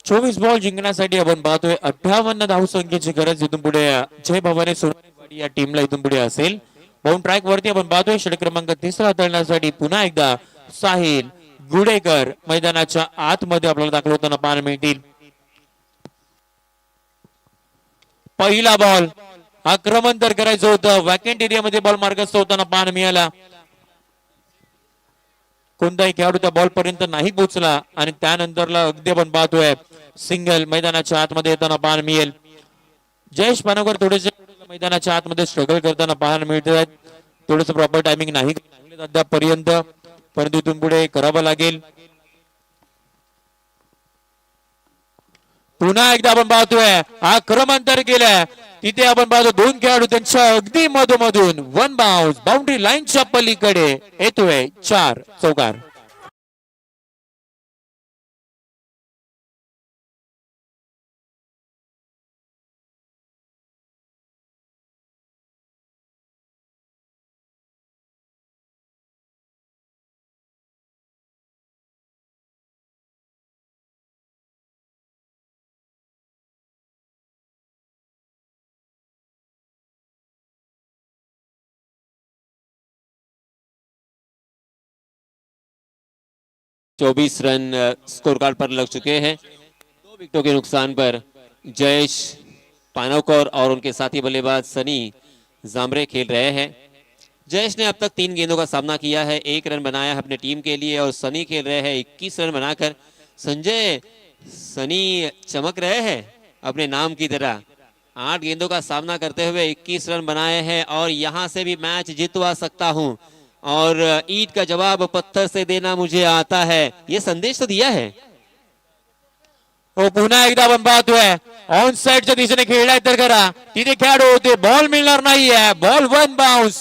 24 बॉल जिंकण्यासाठी आपण पाहतोय 58 धावसंख्येची गरज इथून पुढे जय भवानी सोनाची या टीमला इथून पुढे असेल. बाउंड ट्रॅक वरती आपण पाहतोय षटक क्रमांक 3 हाताळण्यासाठी पुन्हा एकदा साहिल गुडेकर मैदानाच्या आतमध्ये आपल्याला दाखल होताना पाहायला मिळतील. पहिला बॉल आक्रमण तर करायचं होतं, वॅकेंट एरियामध्ये बॉल मार्गस्थ होताना पाहायला मिळाला. कोणताही खेळाडू त्या बॉल पर्यंत नाही पोहोचला आणि त्यानंतरला अगदी आपण पाहतोय सिंगल मैदानाच्या आतमध्ये येताना पाहायला मिळेल. जयेश पानवकर थोडेसे मैदानाच्या आतमध्ये स्ट्रगल करताना पाहायला मिळत आहेत. थोडंसं प्रॉपर टायमिंग नाही अद्यापर्यंत, परंतु इथून पुढे करावं लागेल. पुन्हा एकदा आपण पाहतोय आक्रमण तर केलंय, तिथे आपण पाहतो 2 खेळाडू त्यांच्या अगदी मधोमधून 1 बाउन्स बाउंड्री लाईनच्या पलीकडे येतोय 4 चौकार. 24 रन स्कोर कार्ड पर लग चुके हैं। 2 विकेटों के नुकसान पर जयेश पानवकर और उनके साथी बल्लेबाज सनी जामरे खेल रहे हैं। जयेश ने अब तक 3 गेंदों का सामना किया है, 1 रन बनाया है अपने टीम के लिए और सनी खेल रहे हैं 21 रन बनाकर। संजय, सनी चमक रहे हैं अपने नाम की तरह। 8 गेंदों का सामना करते हुए 21 रन बनाए हैं और यहां से भी मैच जितवा सकता हूं और ईंट का जवाब पत्थर से देना मुझे आता है, ये संदेश तो दिया है। पुन्हा एकदा आपण पाहतोय ऑन साइडच्या दिशेने खेळलाय तर करा, तिथे खेळाडू होते, बॉल मिळणार नाहीये, बॉल वन बाउन्स,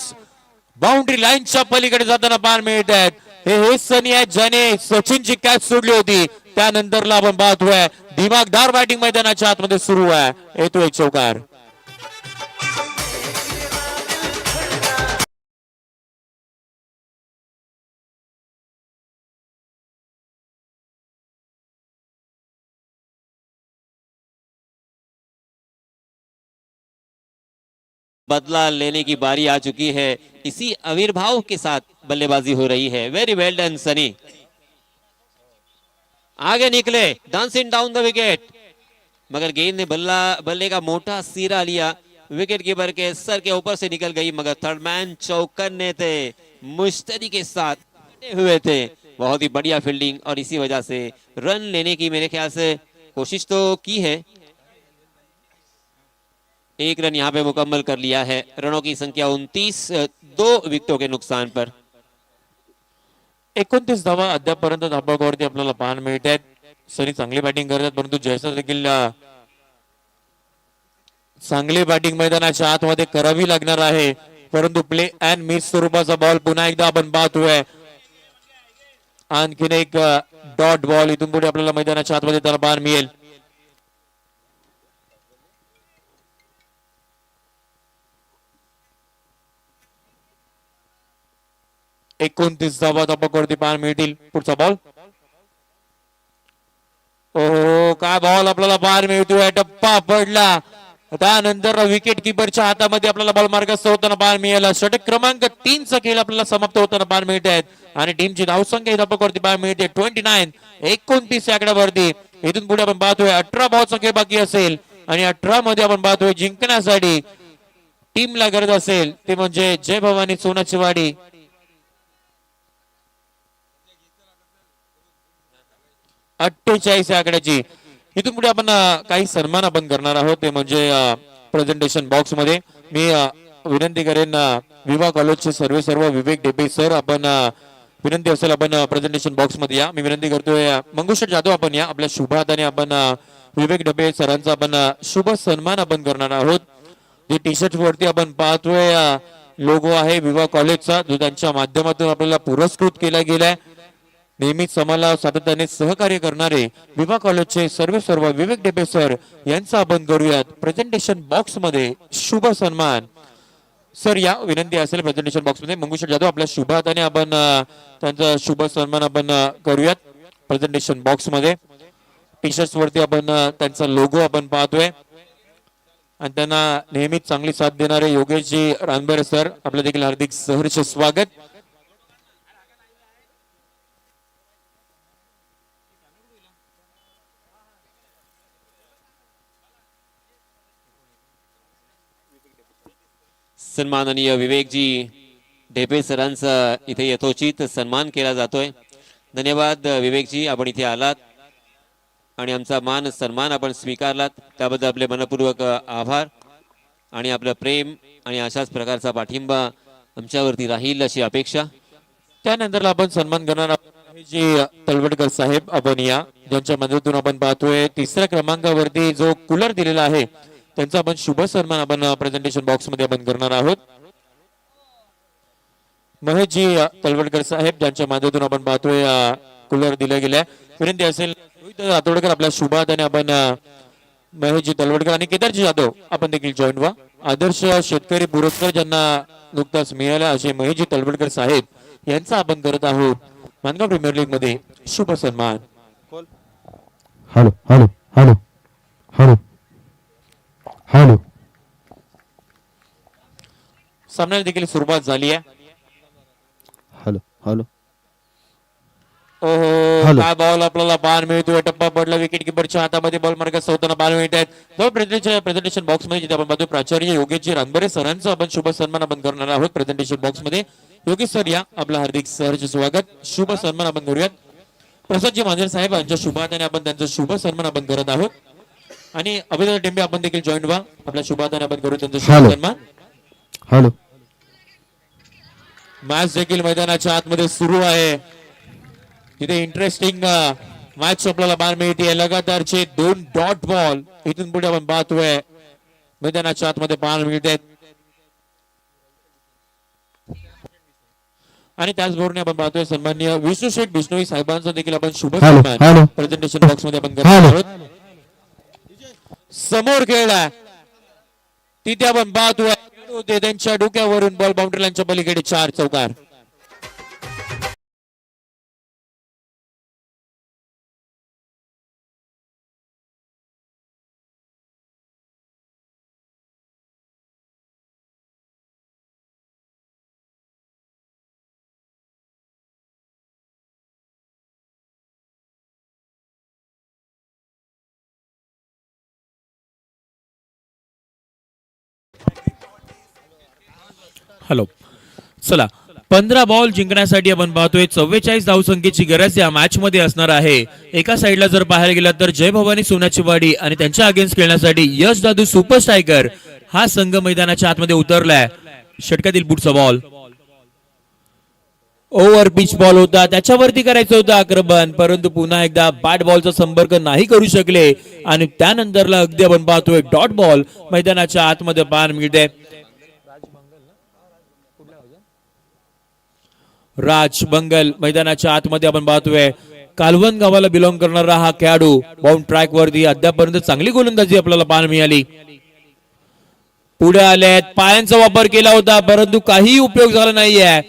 बाउंड्री लाईनच्या पलीकडे जाताना पार मिळत आहेत. हे सनी आहेत ज्याने सचिनची कॅच सोडली होती, त्यानंतरला आपण पाहतोय दिमागदार बॅटिंग मैदानाच्या आतमध्ये सुरू आहे. येतो एक चौकार. बदला लेने की बारी आ चुकी है, इसी आविर्भाव के साथ बल्लेबाजी हो रही है। वेरी वेल डन सनी, आगे निकले, डांसिंग डाउन द विकेट, मगर गेंद ने बल्ले का मोटा सिरा लिया, विकेट कीपर के सर के ऊपर से निकल गई, मगर थर्ड मैन चौकन्ने थे, मुश्तरी के साथ हुए थे। बहुत ही बढ़िया फील्डिंग और इसी वजह से रन लेने की मेरे ख्याल से कोशिश तो की है। 1 रन यहां पे मुकम्मल कर लिया है। रनों की संख्या 29, 2 विकेटों के नुकसान पर। 29 धावा अद्यापपर्यंत धाबावरती आपल्याला पाहायला मिळत आहेत. सनी चांगली बॅटिंग करतात, परंतु जयसा देखील चांगली बॅटिंग मैदानाच्या आतमध्ये करावी लागणार आहे. परंतु प्ले अँड मिस स्वरूपाचा बॉल पुन्हा एकदा आपण पाहतोय. आणखीन एक डॉट बॉल इथून पुढे आपल्याला मैदानाच्या आतमध्ये त्याला पाहायला मिळेल. एकोणतीस धावा धाबावरती पाहायला मिळतील. पुढचा बॉल, ओ काय बॉल आपल्याला पाहायला मिळतोय, टप्पा पडला, त्यानंतर विकेट किपरच्या हातामध्ये आपल्याला बॉल मार्गस्थ होताना पाहायला मिळाला. षटक क्रमांक 3 चा खेळ आपल्याला समाप्त होताना पाहायला मिळत आहेत आणि टीमची धावसंख्या धाबावरती पाहायला मिळते 29. 29 या आकड्यावरती इथून पुढे आपण पाहतोय 18 बॉलचा खेळ बाकी असेल आणि 18 मध्ये आपण पाहतोय जिंकण्यासाठी टीमला गरज असेल ते म्हणजे जय भवानी सोनाची वाडी. 48 या आकड्याची. इथून पुढे आपण काही सन्मान आपण करणार आहोत, ते म्हणजे प्रेझेंटेशन बॉक्स मध्ये मी विनंती करेन विवा कॉलेजचे सर्व विवेक डेबे सर, आपण विनंती असेल आपण प्रेझेंटेशन बॉक्स मध्ये या. मी विनंती करतोय मंगुशर जाधव आपण या. आपल्या शुभ हाताने आपण विवेक डेबे सरांचा आपण शुभ सन्मान आपण करणार आहोत. जे टी शर्ट वरती आपण पाहतोय लोगो आहे विवा कॉलेजचा, जो त्यांच्या माध्यमातून आपल्याला पुरस्कृत केला गेलाय. नेहमीच आम्हाला सातत्याने सहकार्य करणारे विवा कॉलेजचे सर्व विवेक डेबे सर यांचा आपण करूयात प्रेझेंटेशन बॉक्स मध्ये शुभ सन्मान. सर या, विनंती असेल प्रेझेंटेशन बॉक्स मध्ये मंगुशर जाधव आपल्या शुभ हाताने आपण त्यांचा शुभ सन्मान आपण करूयात प्रेझेंटेशन बॉक्स मध्ये. टी शर्ट्स वरती आपण त्यांचा लोगो आपण पाहतोय आणि त्यांना नेहमीच चांगली साथ देणारे योगेशजी रानबेरे सर, आपलं देखील हार्दिक सहर्ष स्वागत. सन्माननीय विवेकजी ढेपे सरांचा इथे यथोचित सन्मान केला जातोय. धन्यवाद विवेकजी, आपण इथे आलात आणि आमचा मान सन्मान आपण स्वीकारलात, त्याबद्दल आपले मनपूर्वक आभार आणि आपलं प्रेम आणि अशाच प्रकारचा पाठिंबा आमच्यावरती राहील अशी अपेक्षा. त्यानंतर आपण सन्मान करणार जी तलवडकर साहेब आपण या, ज्यांच्या मदतीतून आपण पाहतोय 3ऱ्या क्रमांकावरती जो कूलर दिलेला आहे त्यांचा आपण शुभ सन्मान आपण प्रेझेंटेशन बॉक्स मध्ये आपण करणार आहोत. महेशजी तलवडकर साहेब ज्यांच्या मदतीतून आपण पाहतोय कूलर दिला गेलाय. विनंती असेल रोहित रातोडकर आपल्या शुभ हाताने आपण महेशजी तलवडकर आणि केदारजी जाधव आपण देखील जॉईन व्हा. आदर्श शेतकरी पुरस्कार ज्यांना नुकताच मिळाला असे महेशजी तलवडकर साहेब यांचा आपण करत आहोत मानगाव प्रीमियर लीग मध्ये शुभ सन्मान. Hello hello hello hello hello. सामन्याला देखील सुरुवात झाली आहे. हॅलो हॅलो ओहो हॅलो. काय बॉल आपल्याला पाहायला मिळतोय. टप्पा पडला विकेट किपरच्या हातामध्ये बॉल मार्गास होताना पाहायला मिळत आहेत. प्रेझेंटेशन बॉक्स मध्ये जिथे आपण बघतो प्राचार्य योगेशजी रानबरे सरांचं आपण शुभ सन्मान आपण करणार आहोत. प्रेझेंटेशन बॉक्स मध्ये योगेश सर या, आपलं हार्दिक सहर्ष स्वागत. शुभ सन्मान आपण करूयात. प्रसादजी मांजर साहेब यांच्या शुभ हाताने आपण त्यांचा शुभ सन्मान आपण करत आहोत. आणि अभिनंदन टेंबे आपण देखील जॉईन व्हा. आपल्या शुभ हाताने आपण करू त्यांचा शुभ हॅलो. सन्मान. हॅलो. मॅच देखील मैदानाच्या आतमध्ये सुरू आहे. तिथे इंटरेस्टिंग मॅच आपल्याला पाहायला मिळते. लगातारचे 2 डॉट बॉल इथून पुढे आपण पाहतोय मैदानाच्या आतमध्ये पाहायला मिळत आहेत. आणि त्याचबरोबर आपण पाहतोय सन्माननीय विष्णू शेठ बिश्नोई साहेबांचा देखील आपण शुभ हॅलो. सन्मान हॅलो. प्रेझेंटेशन बॉक्स मध्ये आपण करत हॅलो. आहोत. समोर खेळला तिथे आपण पाहतोय होते त्यांच्या डोक्यावरून बॉल बाउंड्री लाईनच्या पलीकडे 4 चौकार. हॅलो. चला 15 बॉल जिंकण्यासाठी आपण पाहतोय 44 धावसंख्येची गरज या मॅच मध्ये असणार आहे. एका साईडला जर पाहायला गेला तर जय भवानी सोनाची वाडी आणि त्यांच्या अगेन्स्ट खेळण्यासाठी यश दादू सुपर स्ट्रायकर हा संघ मैदानाच्या आतमध्ये उतरलाय. षटकातील पुढचा बॉल ओव्हर पिच बॉल होता, त्याच्यावरती करायचं होतं आक्रमण, परंतु पुन्हा एकदा बॅट बॉलचा संपर्क नाही करू शकले आणि त्यानंतरला अगदी आपण पाहतोय डॉट बॉल मैदानाच्या आतमध्ये पाहायला मिळते. राज बंगल मैदानाच्या आतमध्ये आपण पाहतोय. कालवण गावाला बिलॉंग करणारा हा खेळाडू बाउंड ट्रॅक वरती अद्यापर्यंत चांगली गोलंदाजी आपल्याला पाहायला मिळाली. पुढे आलेत, पायांचा वापर केला होता परंतु काही उपयोग झाला नाहीये.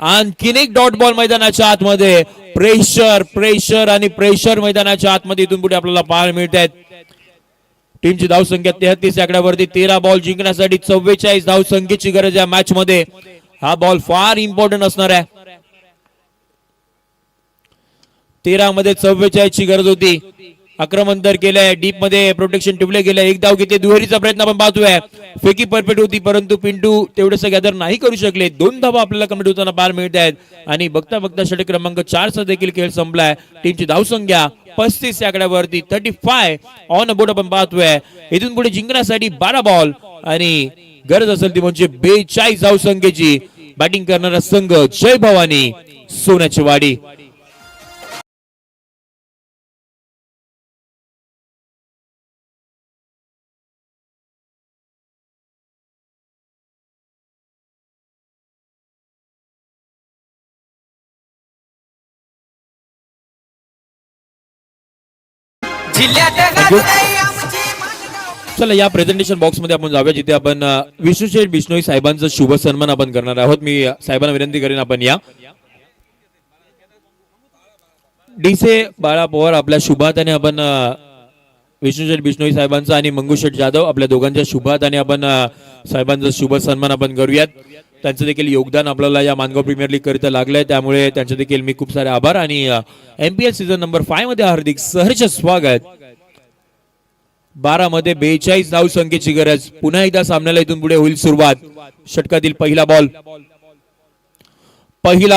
आणखीन एक डॉट बॉल मैदानाच्या आतमध्ये. प्रेशर प्रेशर आणि प्रेशर मैदानाच्या आतमध्ये इथून पुढे आपल्याला पाहायला मिळत आहेत. टीमची धावसंख्या 33 आकड्यावरती. 13 बॉल जिंकण्यासाठी 44 धावसंख्येची गरज या मॅच मध्ये. हा बॉल फार इम्पॉर्टंट असणार आहे. 13 मध्ये 44 ची गरज होती. आक्रमण तर केलंय, डीप मध्ये प्रोटेक्शन ठेवले गेले. एक धाव घेते, दुहेरीचा प्रयत्न आपण पाहतोय. फेकी परफेक्ट होती परंतु पिंटू तेवढेसं गॅदर नाही करू शकले. 2 धावा आपल्याला कम्प्लीट होताना पाहायला मिळत आहेत आणि बघता बघता षटक क्रमांक 4 चा देखील खेळ संपलाय. टीमची धावसंख्या 35 आकड्यावरती 35 ऑन बोर्ड आपण पाहतोय. इथून पुढे जिंकण्यासाठी 12 बॉल आणि गरज असेल ती म्हणजे 42 धावसंख्येची. बॅटिंग करणारा संघ जय भवानी सोन्याची वाडी. जिल्ह्यात चला या प्रेझेंटेशन बॉक्स मध्ये आपण जाऊया जिथे आपण विष्णू शेठ बिश्नोई साहेबांचा शुभ सन्मान आपण करणार आहोत. मी साहेबांना विनंती करेन आपण या. डीसे बाळा पवार आपल्या शुभाताने आपण विष्णू शेठ बिश्नोई साहेबांचा आणि मंगू शेठ जाधव आपल्या दोघांच्या शुभाताने आपण साहेबांचा शुभ सन्मान आपण करूयात. त्यांचं देखील योगदान आपल्याला या मानगाव प्रीमियर लीग करिता लागलंय, त्यामुळे त्यांचे देखील मी खूप सारे आभार आणि एमपीएल सीझन नंबर 5 मध्ये हार्दिक सहर्ष स्वागत. 12 मध्ये 42 धावसंख्येची गरज. पुन्हा एकदा सामन्याला इथून पुढे होईल सुरुवात. षटकातील पहिला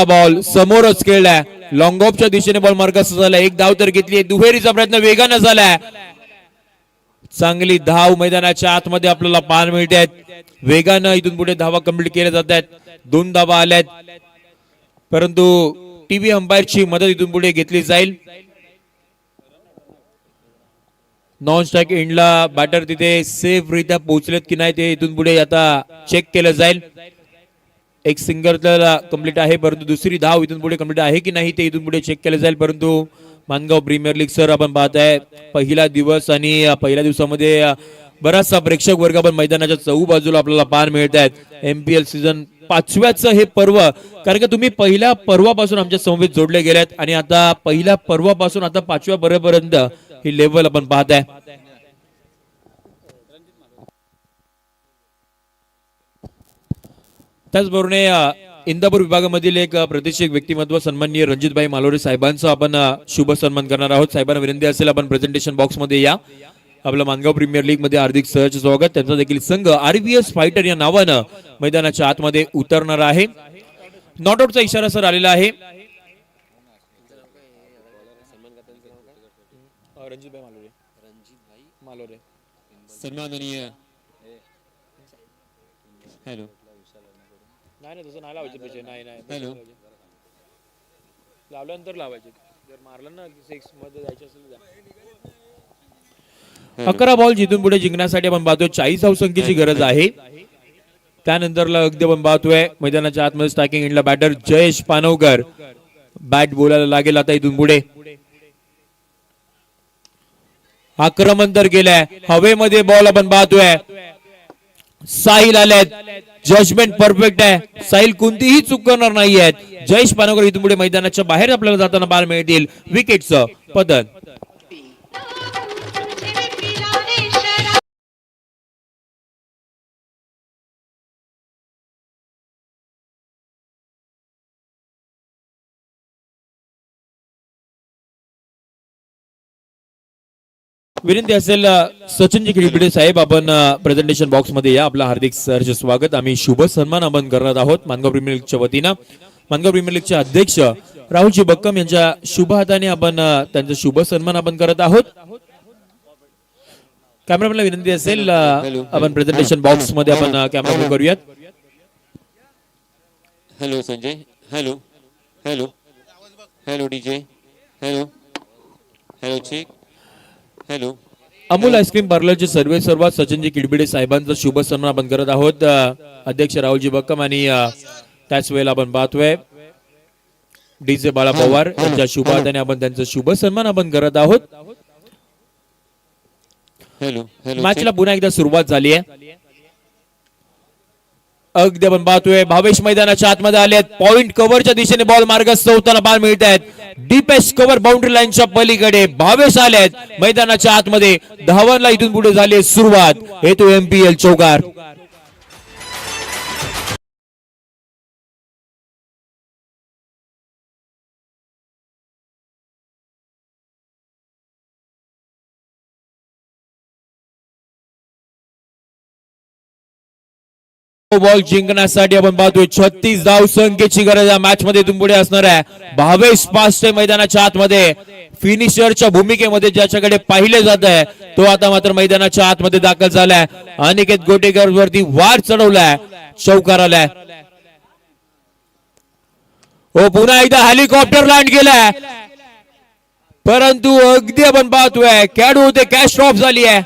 बॉल समोरच खेळलाय. लॉंग ऑफच्या दिशेने बॉल मार्गास झाला. एक धाव तर घेतली. दुहेरीचा प्रयत्न वेगानं झालाय. चांगली धाव मैदानाच्या आतमध्ये आपल्याला पाहायला मिळते आहेत. वेगानं इथून पुढे धावा कंप्लीट केल्या जात आहेत. 2 धावा आल्यात परंतु टीव्ही अंपायरची मदत इथून पुढे घेतली जाईल. नॉन स्ट्राईक एंडला बॅटर तिथे सेफ रित्या पोहोचलेत की नाही ते इथून पुढे आता चेक केलं जाईल. एक सिंगल कंप्लीट आहे परंतु दुसरी धाव इथून पुढे कंप्लीट आहे की नाही ते इथून पुढे चेक केलं जाईल. परंतु मानगाव प्रीमियर लीग सर आपण पाहताय पहिला दिवस आणि पहिल्या दिवसामध्ये बराचसा प्रेक्षक वर्ग आपण मैदानाच्या चहूबाजूला आपल्याला पाहायला मिळत आहेत. एमपीएल सीझन 5व्याचं हे पर्व, कारण की तुम्ही पहिल्या पर्वापासून आमच्या समवेत जोडले गेलेत आणि आता पहिल्या पर्वापासून आता 5व्या पर्वापर्यंत ही लेवल आपण पाहताय. त्याचबरोबर इंदापूर विभागामधील एक प्रतिष्ठित व्यक्तिमत्व सन्माननीय रणजितभाई मालोरे साहेबांचा आपण शुभ सन्मान करणार आहोत. साहेबांना विनंती असेल आपण प्रेझेंटेशन बॉक्स मध्ये या. आपलं मानगाव प्रीमियर लीग मध्ये हार्दिक सहर्ष स्वागत. त्यांचा देखील संघ आरबीएस फायटर या नावानं मैदानाच्या आतमध्ये उतरणार आहे. नॉट आउटचा इशारा सर आलेला आहे. रणजितभाई मालोरे सन्माननीय हॅलो नाही तसं नाही लावायचं विषय नाही हॅलो लावल्यानंतर लावायचे. जर मारलं ना 6 मध्ये जायचं असेल 11 बॉल जिथून पुढे जिंकण्यासाठी आपण पाहतोय 40 धावसंख्येची गरज आहे. त्यानंतरला अगदी आपण पाहतोय मैदानाच्या आतमध्ये स्ट्रायकिंग एंडला बॅटर जयेश पानवकर बॅट बोलायला लागेल आता इथून पुढे. आक्रमण तर केलंय हवेमध्ये बॉल आपण पाहतोय. साहिल आलेत. जजमेंट परफेक्ट आहे. साहिल कोणतीही चूक करणार नाहीयेत. जयेश पानवकर इथून पुढे मैदानाच्या बाहेर आपल्याला जाताना पाहायला मिळतील. विकेटचं पतन. विनंती असेल सचिनजी खिडपिडे साहेब आपण प्रेझेंटेशन बॉक्स मध्ये या. आपलं हार्दिक सहर्ष स्वागत. आम्ही शुभ सन्मान आपण करणार आहोत मानगाव प्रीमियर लीगच्या वतीनं. मानगाव प्रीमियर लीगचे अध्यक्ष राहुलजी बक्कम यांच्या शुभ हाताने आपण त्यांचा शुभ सन्मान आपण करत आहोत. कॅमेरामॅनला विनंती असेल आपण प्रेझेंटेशन बॉक्स मध्ये आपण कॅमेरा मूव्ह करूयात. Hello Sanjay hello hello hello DJ hello hello check hello. Amul ice cream पार्लरचे सर्वात सचिनजी किडबिडे साहेबांचा शुभ सन्मान आपण करत आहोत. अध्यक्ष राहुलजी बक्कम आणि त्याच वेळेला आपण पाहतोय डीजे बाळा पवार यांच्या शुभ हाताने आपण त्यांचा शुभ सन्मान आपण करत आहोत. हॅलो हॅलो मॅचला पुन्हा एकदा सुरुवात झाली आहे. अगदी आपण पाहतोय भावेश मैदानाच्या आतमध्ये आलेत. पॉइंट कव्हरच्या दिशेने बॉल मार्गस्थ होताना पाहायला मिळत आहेत. डीपेस्ट कव्हर बाउंड्री लाईनच्या पलीकडे भावेश आलेत मैदानाच्या आतमध्ये. धावांना इथून पुढे झाली सुरुवात. हेतू एमपीएल चौकार. बॉल जिंकण्यासाठी आपण पाहतोय 36 धाव संख्येची गरज या मॅच मध्ये इथून पुढे असणार आहे. भावेश पास्ट मैदानाच्या आतमध्ये फिनिशरच्या भूमिकेमध्ये ज्याच्याकडे पाहिले जात आहे तो आता मात्र मैदानाच्या आतमध्ये दाखल झालाय. अनिकेत गोटेकर वरती वार चढवलाय. चौकार आलाय. हो पुन्हा एकदा हेलिकॉप्टर लँड केलाय परंतु अगदी आपण पाहतोय कॅडू होते कॅश ड्रॉप झाली आहे.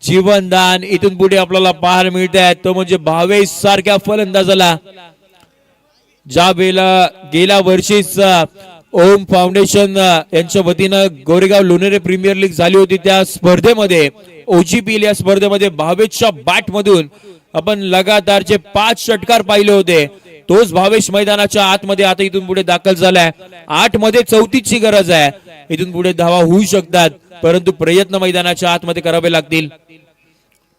जीवनदान इथून पुढे आपल्याला पाहायला मिळत आहे तो म्हणजे भावेश सारख्या फलंदाजाला. ज्या वेळेला गेल्या वर्षीच ओम फाउंडेशन यांच्या वतीनं गोरेगाव लोणेरे प्रीमियर लीग झाली होती त्या स्पर्धेमध्ये ओजीपीएल या स्पर्धेमध्ये भावेशच्या बॅट मधून आपण लगातारचे 5 षटकार पाहिले होते. तोच भावेश मैदानाच्या आतमध्ये आता इथून पुढे दाखल झालाय. 8 मध्ये 34 ची गरज आहे. इथून पुढे धावा होऊ शकतात परंतु प्रयत्न मैदानाच्या आतमध्ये करावे लागतील.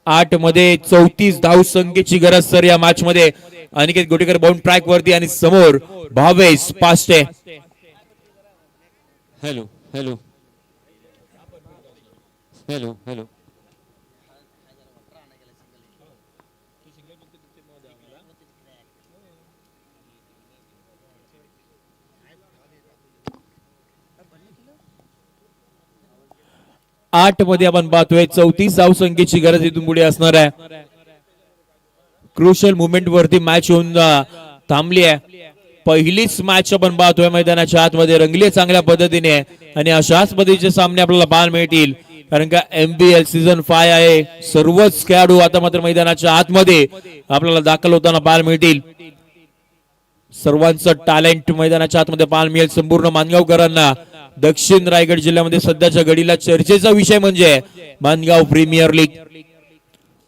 8 मध्ये 34 धाव संख्येची गरज सर या मॅच मध्ये. अनिकेत गोटेकर बाउंड ट्रॅक वरती आणि समोर Bhavesh past. Hello hello hello hello 8 मध्ये आपण पाहतोय 34 धाव संख्येची गरज इथून पुढे असणार आहे. क्रुशियल मुवमेंट वरती मॅच होऊन थांबली आहे. पहिलीच मॅच आपण पाहतोय मैदानाच्या आतमध्ये रंगली चांगल्या पद्धतीने आणि अशाच पद्धतीचे सामने आपल्याला पाहायला मिळतील कारण का एमपीएल सीझन 5 आहे. सर्वच खेळाडू आता मात्र मैदानाच्या आतमध्ये आपल्याला दाखल होताना पाहायला मिळतील. सर्वांचं टॅलेंट मैदानाच्या आतमध्ये पाहायला मिळेल संपूर्ण मानगावकरांना. दक्षिण रायगड जिल्ह्यामध्ये सध्याच्या घडीला चर्चेचा विषय म्हणजे मानगाव प्रीमियर लीग.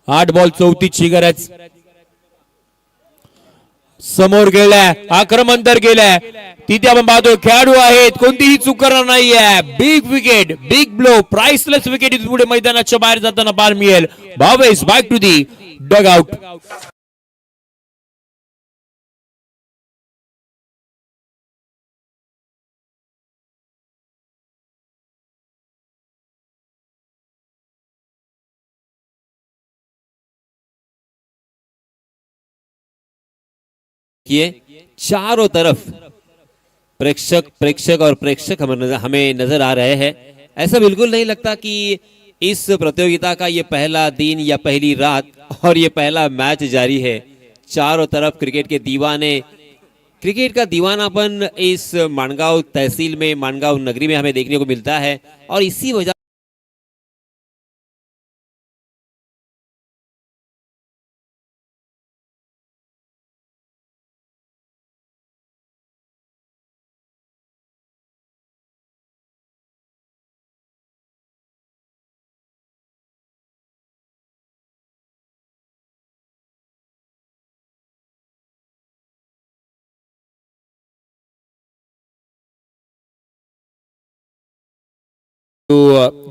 8 बॉल 34 ची गरज. समोर गेलाय आक्रमण तर गेलाय तिथे आपण पाहतो खेळाडू आहेत कोणतीही चूक करणार नाहीये. Big wicket big blow priceless wicket इथून पुढे मैदानाच्या बाहेर जाताना पाहायला मिळेल. Bhavesh back to the dugout. देखिए चारों तरफ प्रेक्षक और प्रेक्षक हमें नजर आ रहे हैं। ऐसा बिल्कुल नहीं लगता कि इस प्रतियोगिता का ये पहला दिन या पहली रात और ये पहला मैच जारी है। चारों तरफ क्रिकेट के दीवाने, क्रिकेट का दीवानापन इस माणगांव तहसील में, माणगांव नगरी में हमें देखने को मिलता है। और इसी वजह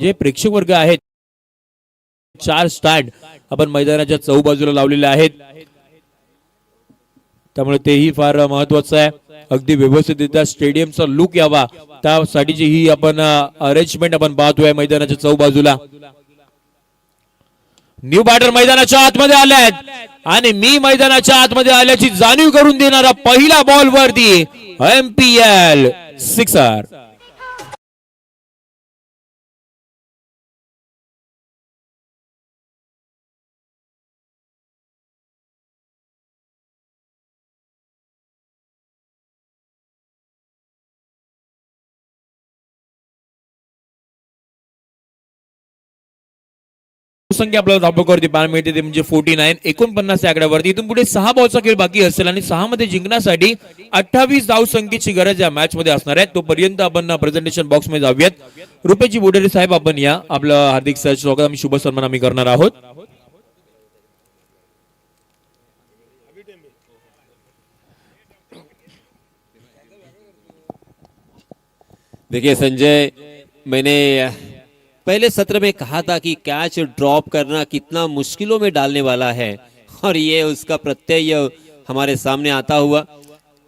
जे प्रेक्षक वर्ग आहेत, 4 स्टँड आपण मैदानाच्या चौबाजूला लावलेले आहेत, त्यामुळे तेही फार महत्वाचं आहे। अगदी व्यवस्थितरित्या स्टेडियमचा लुक यावा त्यासाठीची ही आपण अरेंजमेंट आपण पाहतोय मैदानाच्या चौबाजूला। न्यू बॅटर मैदानाच्या आतमध्ये आल्यात आणि मी मैदानाच्या आतमध्ये आल्याची जाणीव करून देणारा पहिला बॉल वरती एमपीएल सिक्सर। संख्या आपल्याला धावपकावरती पाहायला मिळते ते म्हणजे 49 49 या आकड्यावरती। इथून पुढे 6 बॉलचा खेळ बाकी असेल आणि 6 मध्ये जिंकण्यासाठी 28 धाव संख्येची गरज या मॅच मध्ये असणार आहे। तोपर्यंत आपण प्रेझेंटेशन बॉक्स मध्ये जाऊयात। रुपेशजी बोडेरे साहेब आपण या, आपलं हार्दिक स्वागत आम्ही शुभ सन्मान आम्ही करणार आहोत। देखिए संजय, मैंने पहले सत्र में कहा था कि कैच ड्रॉप करना कितना मुश्किलों में डालने वाला है और ये उसका प्रत्यय हमारे सामने आता हुआ।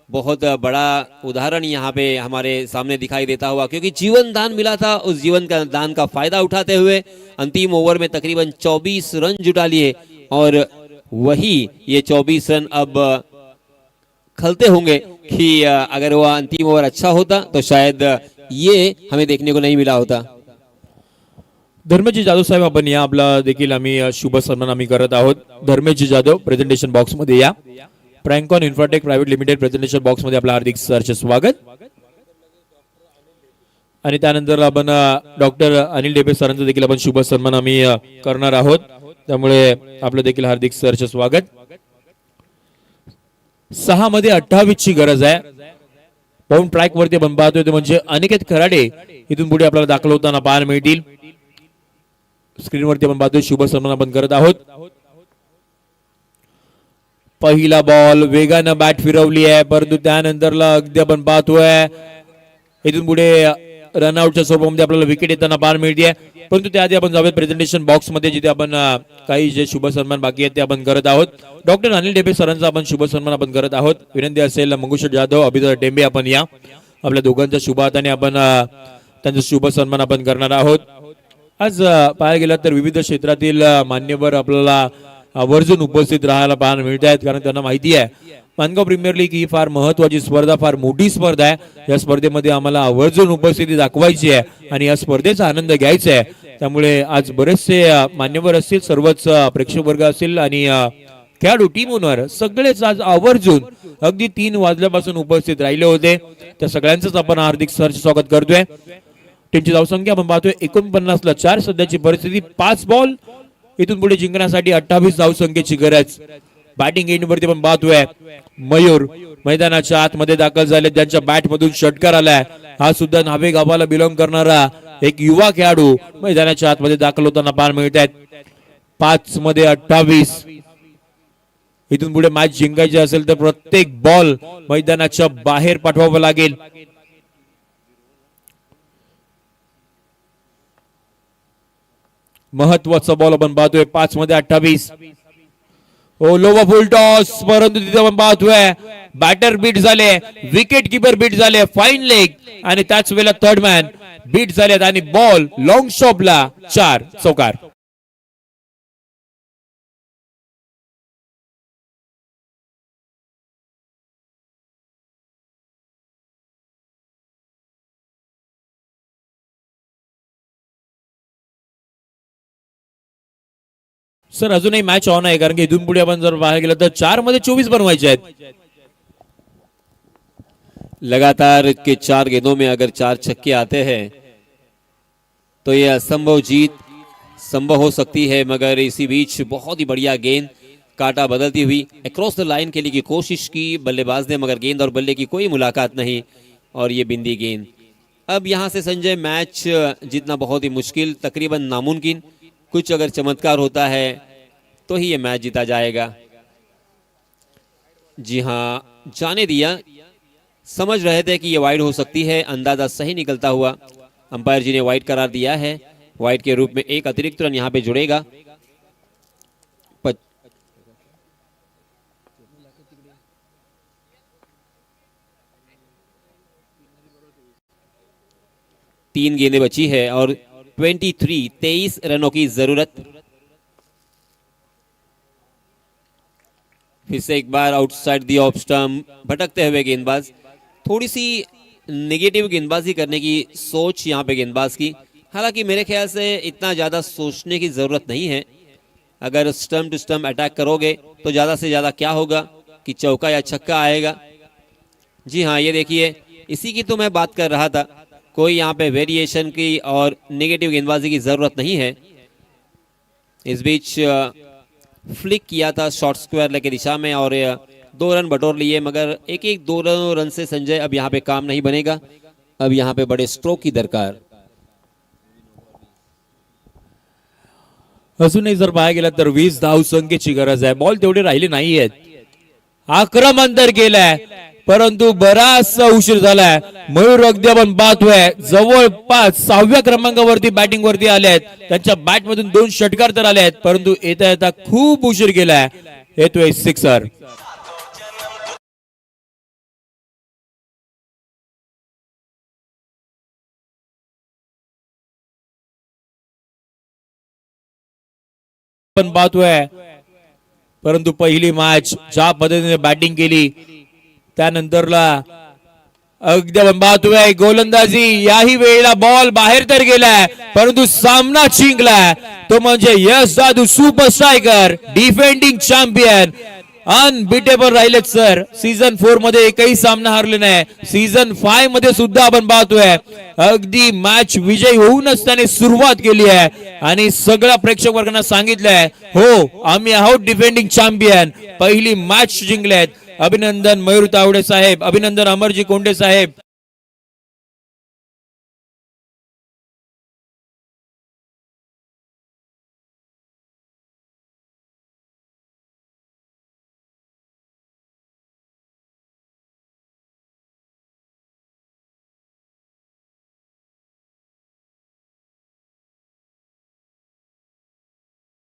बहुत बड़ा उदाहरण यहाँ पे हमारे सामने दिखाई देता हुआ, क्योंकि जीवन दान मिला था। उस जीवन का दान का फायदा उठाते हुए अंतिम ओवर में तकरीबन 24 रन जुटा लिए और वही ये 24 रन अब खलते होंगे कि अगर वह अंतिम ओवर अच्छा होता तो शायद ये हमें देखने को नहीं मिला होता। धर्मेश जाधव साहेब आपण या, आपला देखील आम्ही शुभ सन्मान आम्ही करत आहोत। धर्मेश जाधव प्रेझेंटेशन बॉक्स मध्ये या। Francon Infratech private limited presentation box मध्ये आपलं हार्दिक सहर्ष स्वागत। आणि त्यानंतर आपण डॉक्टर अनिल डेबे सरांचं देखील आपण शुभ सन्मान आम्ही करणार आहोत, त्यामुळे आपलं देखील हार्दिक सहर्ष स्वागत। 6 मध्ये 28 ची गरज आहे। बाउंड ट्रॅक वरती आपण पाहतोय ते म्हणजे अनिकेत खराडे इथून पुढे आपल्याला दाखल होताना पाहायला मिळतील। स्क्रीनवरती आपण पाहतोय शुभ सन्मान आपण करत आहोत। पहिला बॉल वेगानं बॅट फिरवली आहे, परंतु त्यानंतरला अगदी आपण पाहतोय इथून पुढे रनआउटच्या स्वरूपामध्ये आपल्याला विकेट येताना पाहायला मिळते। परंतु त्याआधी आपण जाऊयात प्रेझेंटेशन बॉक्स मध्ये, जिथे आपण काही जे शुभ सन्मान बाकी आहेत ते आपण करत आहोत। डॉक्टर अनिल डेबे सरांचा आपण शुभ सन्मान आपण करत आहोत। विनंती असेल मंगुश जाधव, अभिजित टेंबे आपण या, आपल्या दोघांच्या शुभ हाताने आपण त्यांचा शुभ सन्मान आपण करणार आहोत। आज पाहायला गेलं तर विविध क्षेत्रातील मान्यवर आपल्याला आवर्जून उपस्थित राहायला पाहायला मिळत आहेत, कारण त्यांना माहिती आहे माणगाव प्रीमियर लीग ही फार महत्वाची स्पर्धा, फार मोठी स्पर्धा आहे। या स्पर्धेमध्ये आम्हाला आवर्जून उपस्थिती दाखवायची आहे आणि या स्पर्धेचा आनंद घ्यायचा आहे। त्यामुळे आज बरेचसे मान्यवर असतील, सर्वच प्रेक्षक वर्ग असतील आणि खेळाडू टीम ओनर सगळेच आज आवर्जून अगदी 3 वाजल्यापासून उपस्थित राहिले होते। त्या सगळ्यांचंच आपण हार्दिक सहर्ष स्वागत करतोय। टीमची धावसंख्या आपण पाहतोय 49 ला 4, सध्याची परिस्थिती 5 बॉल, इथून पुढे जिंकण्यासाठी 28 धावसंख्येची गरज। बॅटिंग एंड वरती आपण पाहतोय मयूर मैदानाच्या आतमध्ये दाखल झाले, त्यांच्या बॅट मधून षटकार आलाय। हा सुद्धा नावे गावाला बिलॉंग करणारा एक युवा खेळाडू मैदानाच्या आतमध्ये दाखल होताना पाहायला मिळत आहेत। 5 मध्ये 28, इथून पुढे मॅच जिंकायची असेल तर प्रत्येक बॉल मैदानाच्या बाहेर पाठवावा लागेल। महत्वाचा बॉल आपण पाहतोय 5 मध्ये 28। ओ लोवा फुल टॉस, परंतु तिथे आपण पाहतोय बॅटर बीट झाले, विकेट किपर बीट झाले, फाईन लेग आणि त्याच वेळेला थर्ड मॅन बीट झालेत आणि बॉल लॉंग शॉपला 4 चौकार। सर अजूनही मॅच ऑन आहे, कारण की इथून पुढे आपण जर बाहेर गेलो तर 4 मध्ये 24 बनवायचे आहेत. लगातार के 4 गेंदों में अगर 4 छक्के आते हैं तो ये असंभव जीत संभव हो सकती है, मगर इसी बीच बहुत ही बढ़िया गेंद काटा बदलती हुई अक्रॉस द लाइन खेलने की कोशिश की बल्लेबाज ने, मगर गेंद और बल्ले की कोई मुलाकात नहीं और ये बिंदी गेंद. अब यहां से संजय मैच जीतना बहुत ही मुश्किल, तकरीबन नामुमकिन. कुछ अगर चमत्कार होता है तो ही ये मैच जीता जाएगा. जी हां, जाने दिया, समझ रहे थे कि ये वाइड हो सकती है, अंदाजा सही निकलता हुआ अंपायर जी ने वाइड करार दिया है. वाइड के रूप में एक अतिरिक्त रन यहां पे जुड़ेगा. तीन गेंदें बची है और 23 रनों की जरूरत. फिर से एक बार आउटसाइड दी ऑफ स्टंप भटकते हुए गेंदबाज. थोड़ी सी नेगेटिव गेंदबाजी करने की सोच यहां पे गेंदबाज की. हालांकि मेरे ख्याल से इतना ज्यादा सोचने की जरूरत नहीं है. अगर स्टंप टू स्टंप अटैक करोगे तो ज्यादा से ज्यादा क्या होगा कि चौका या छक्का आएगा. जी हाँ, ये देखिए, इसी की तो मैं बात कर रहा था. कोई यहाँ पे वेरिएशन की और नेगेटिव गेंदबाजी की जरूरत नहीं है. इस बीच फ्लिक किया था शॉर्ट स्क्वायर लेग की दिशा में और 2 रन बटोर लिए, मगर एक 2 रन से संजय अब यहाँ पे काम नहीं बनेगा. अब यहाँ पे बड़े स्ट्रोक की दरकार. अजूनही जर पाहायला गेला तर 20 धावसंख्येची गरज आहे. बॉल तेवढे राहिले नाहीयेत. आक्रमण तर केलाय, परंतु बराचसा उशीर झालाय. मयूर अगदी आपण पाहतोय जवळपास 6व्या क्रमांकावरती बॅटिंग वरती आले आहेत. त्यांच्या बॅट मधून 2 षटकार तर आले आहेत, परंतु येता येता खूप उशीर केलाय. येतोय सिक्सर. आपण पाहतोय, परंतु पहिली मॅच ज्या पद्धतीने बॅटिंग केली त्यानंतरला अगदी आपण पाहतोय गोलंदाजी. याही वेळेला बॉल बाहेर तर गेलाय, परंतु सामना जिंकलाय तो म्हणजे Yash Jadhav, super striker, defending champion. Unbeatable राहिलेत सर. सीझन 4 मध्ये एकही सामना हारले नाही. सीझन 5 मध्ये सुद्धा आपण पाहतोय अगदी मॅच विजयी होऊनच त्याने सुरुवात केली आहे आणि सगळ्या प्रेक्षक वर्गांना सांगितलंय, हो आम्ही आहोत डिफेंडिंग चॅम्पियन. पहिली मॅच जिंकल्यात. अभिनंदन मयूर तावडे साहेब, अभिनंदन अमरजी कोंडे साहेब.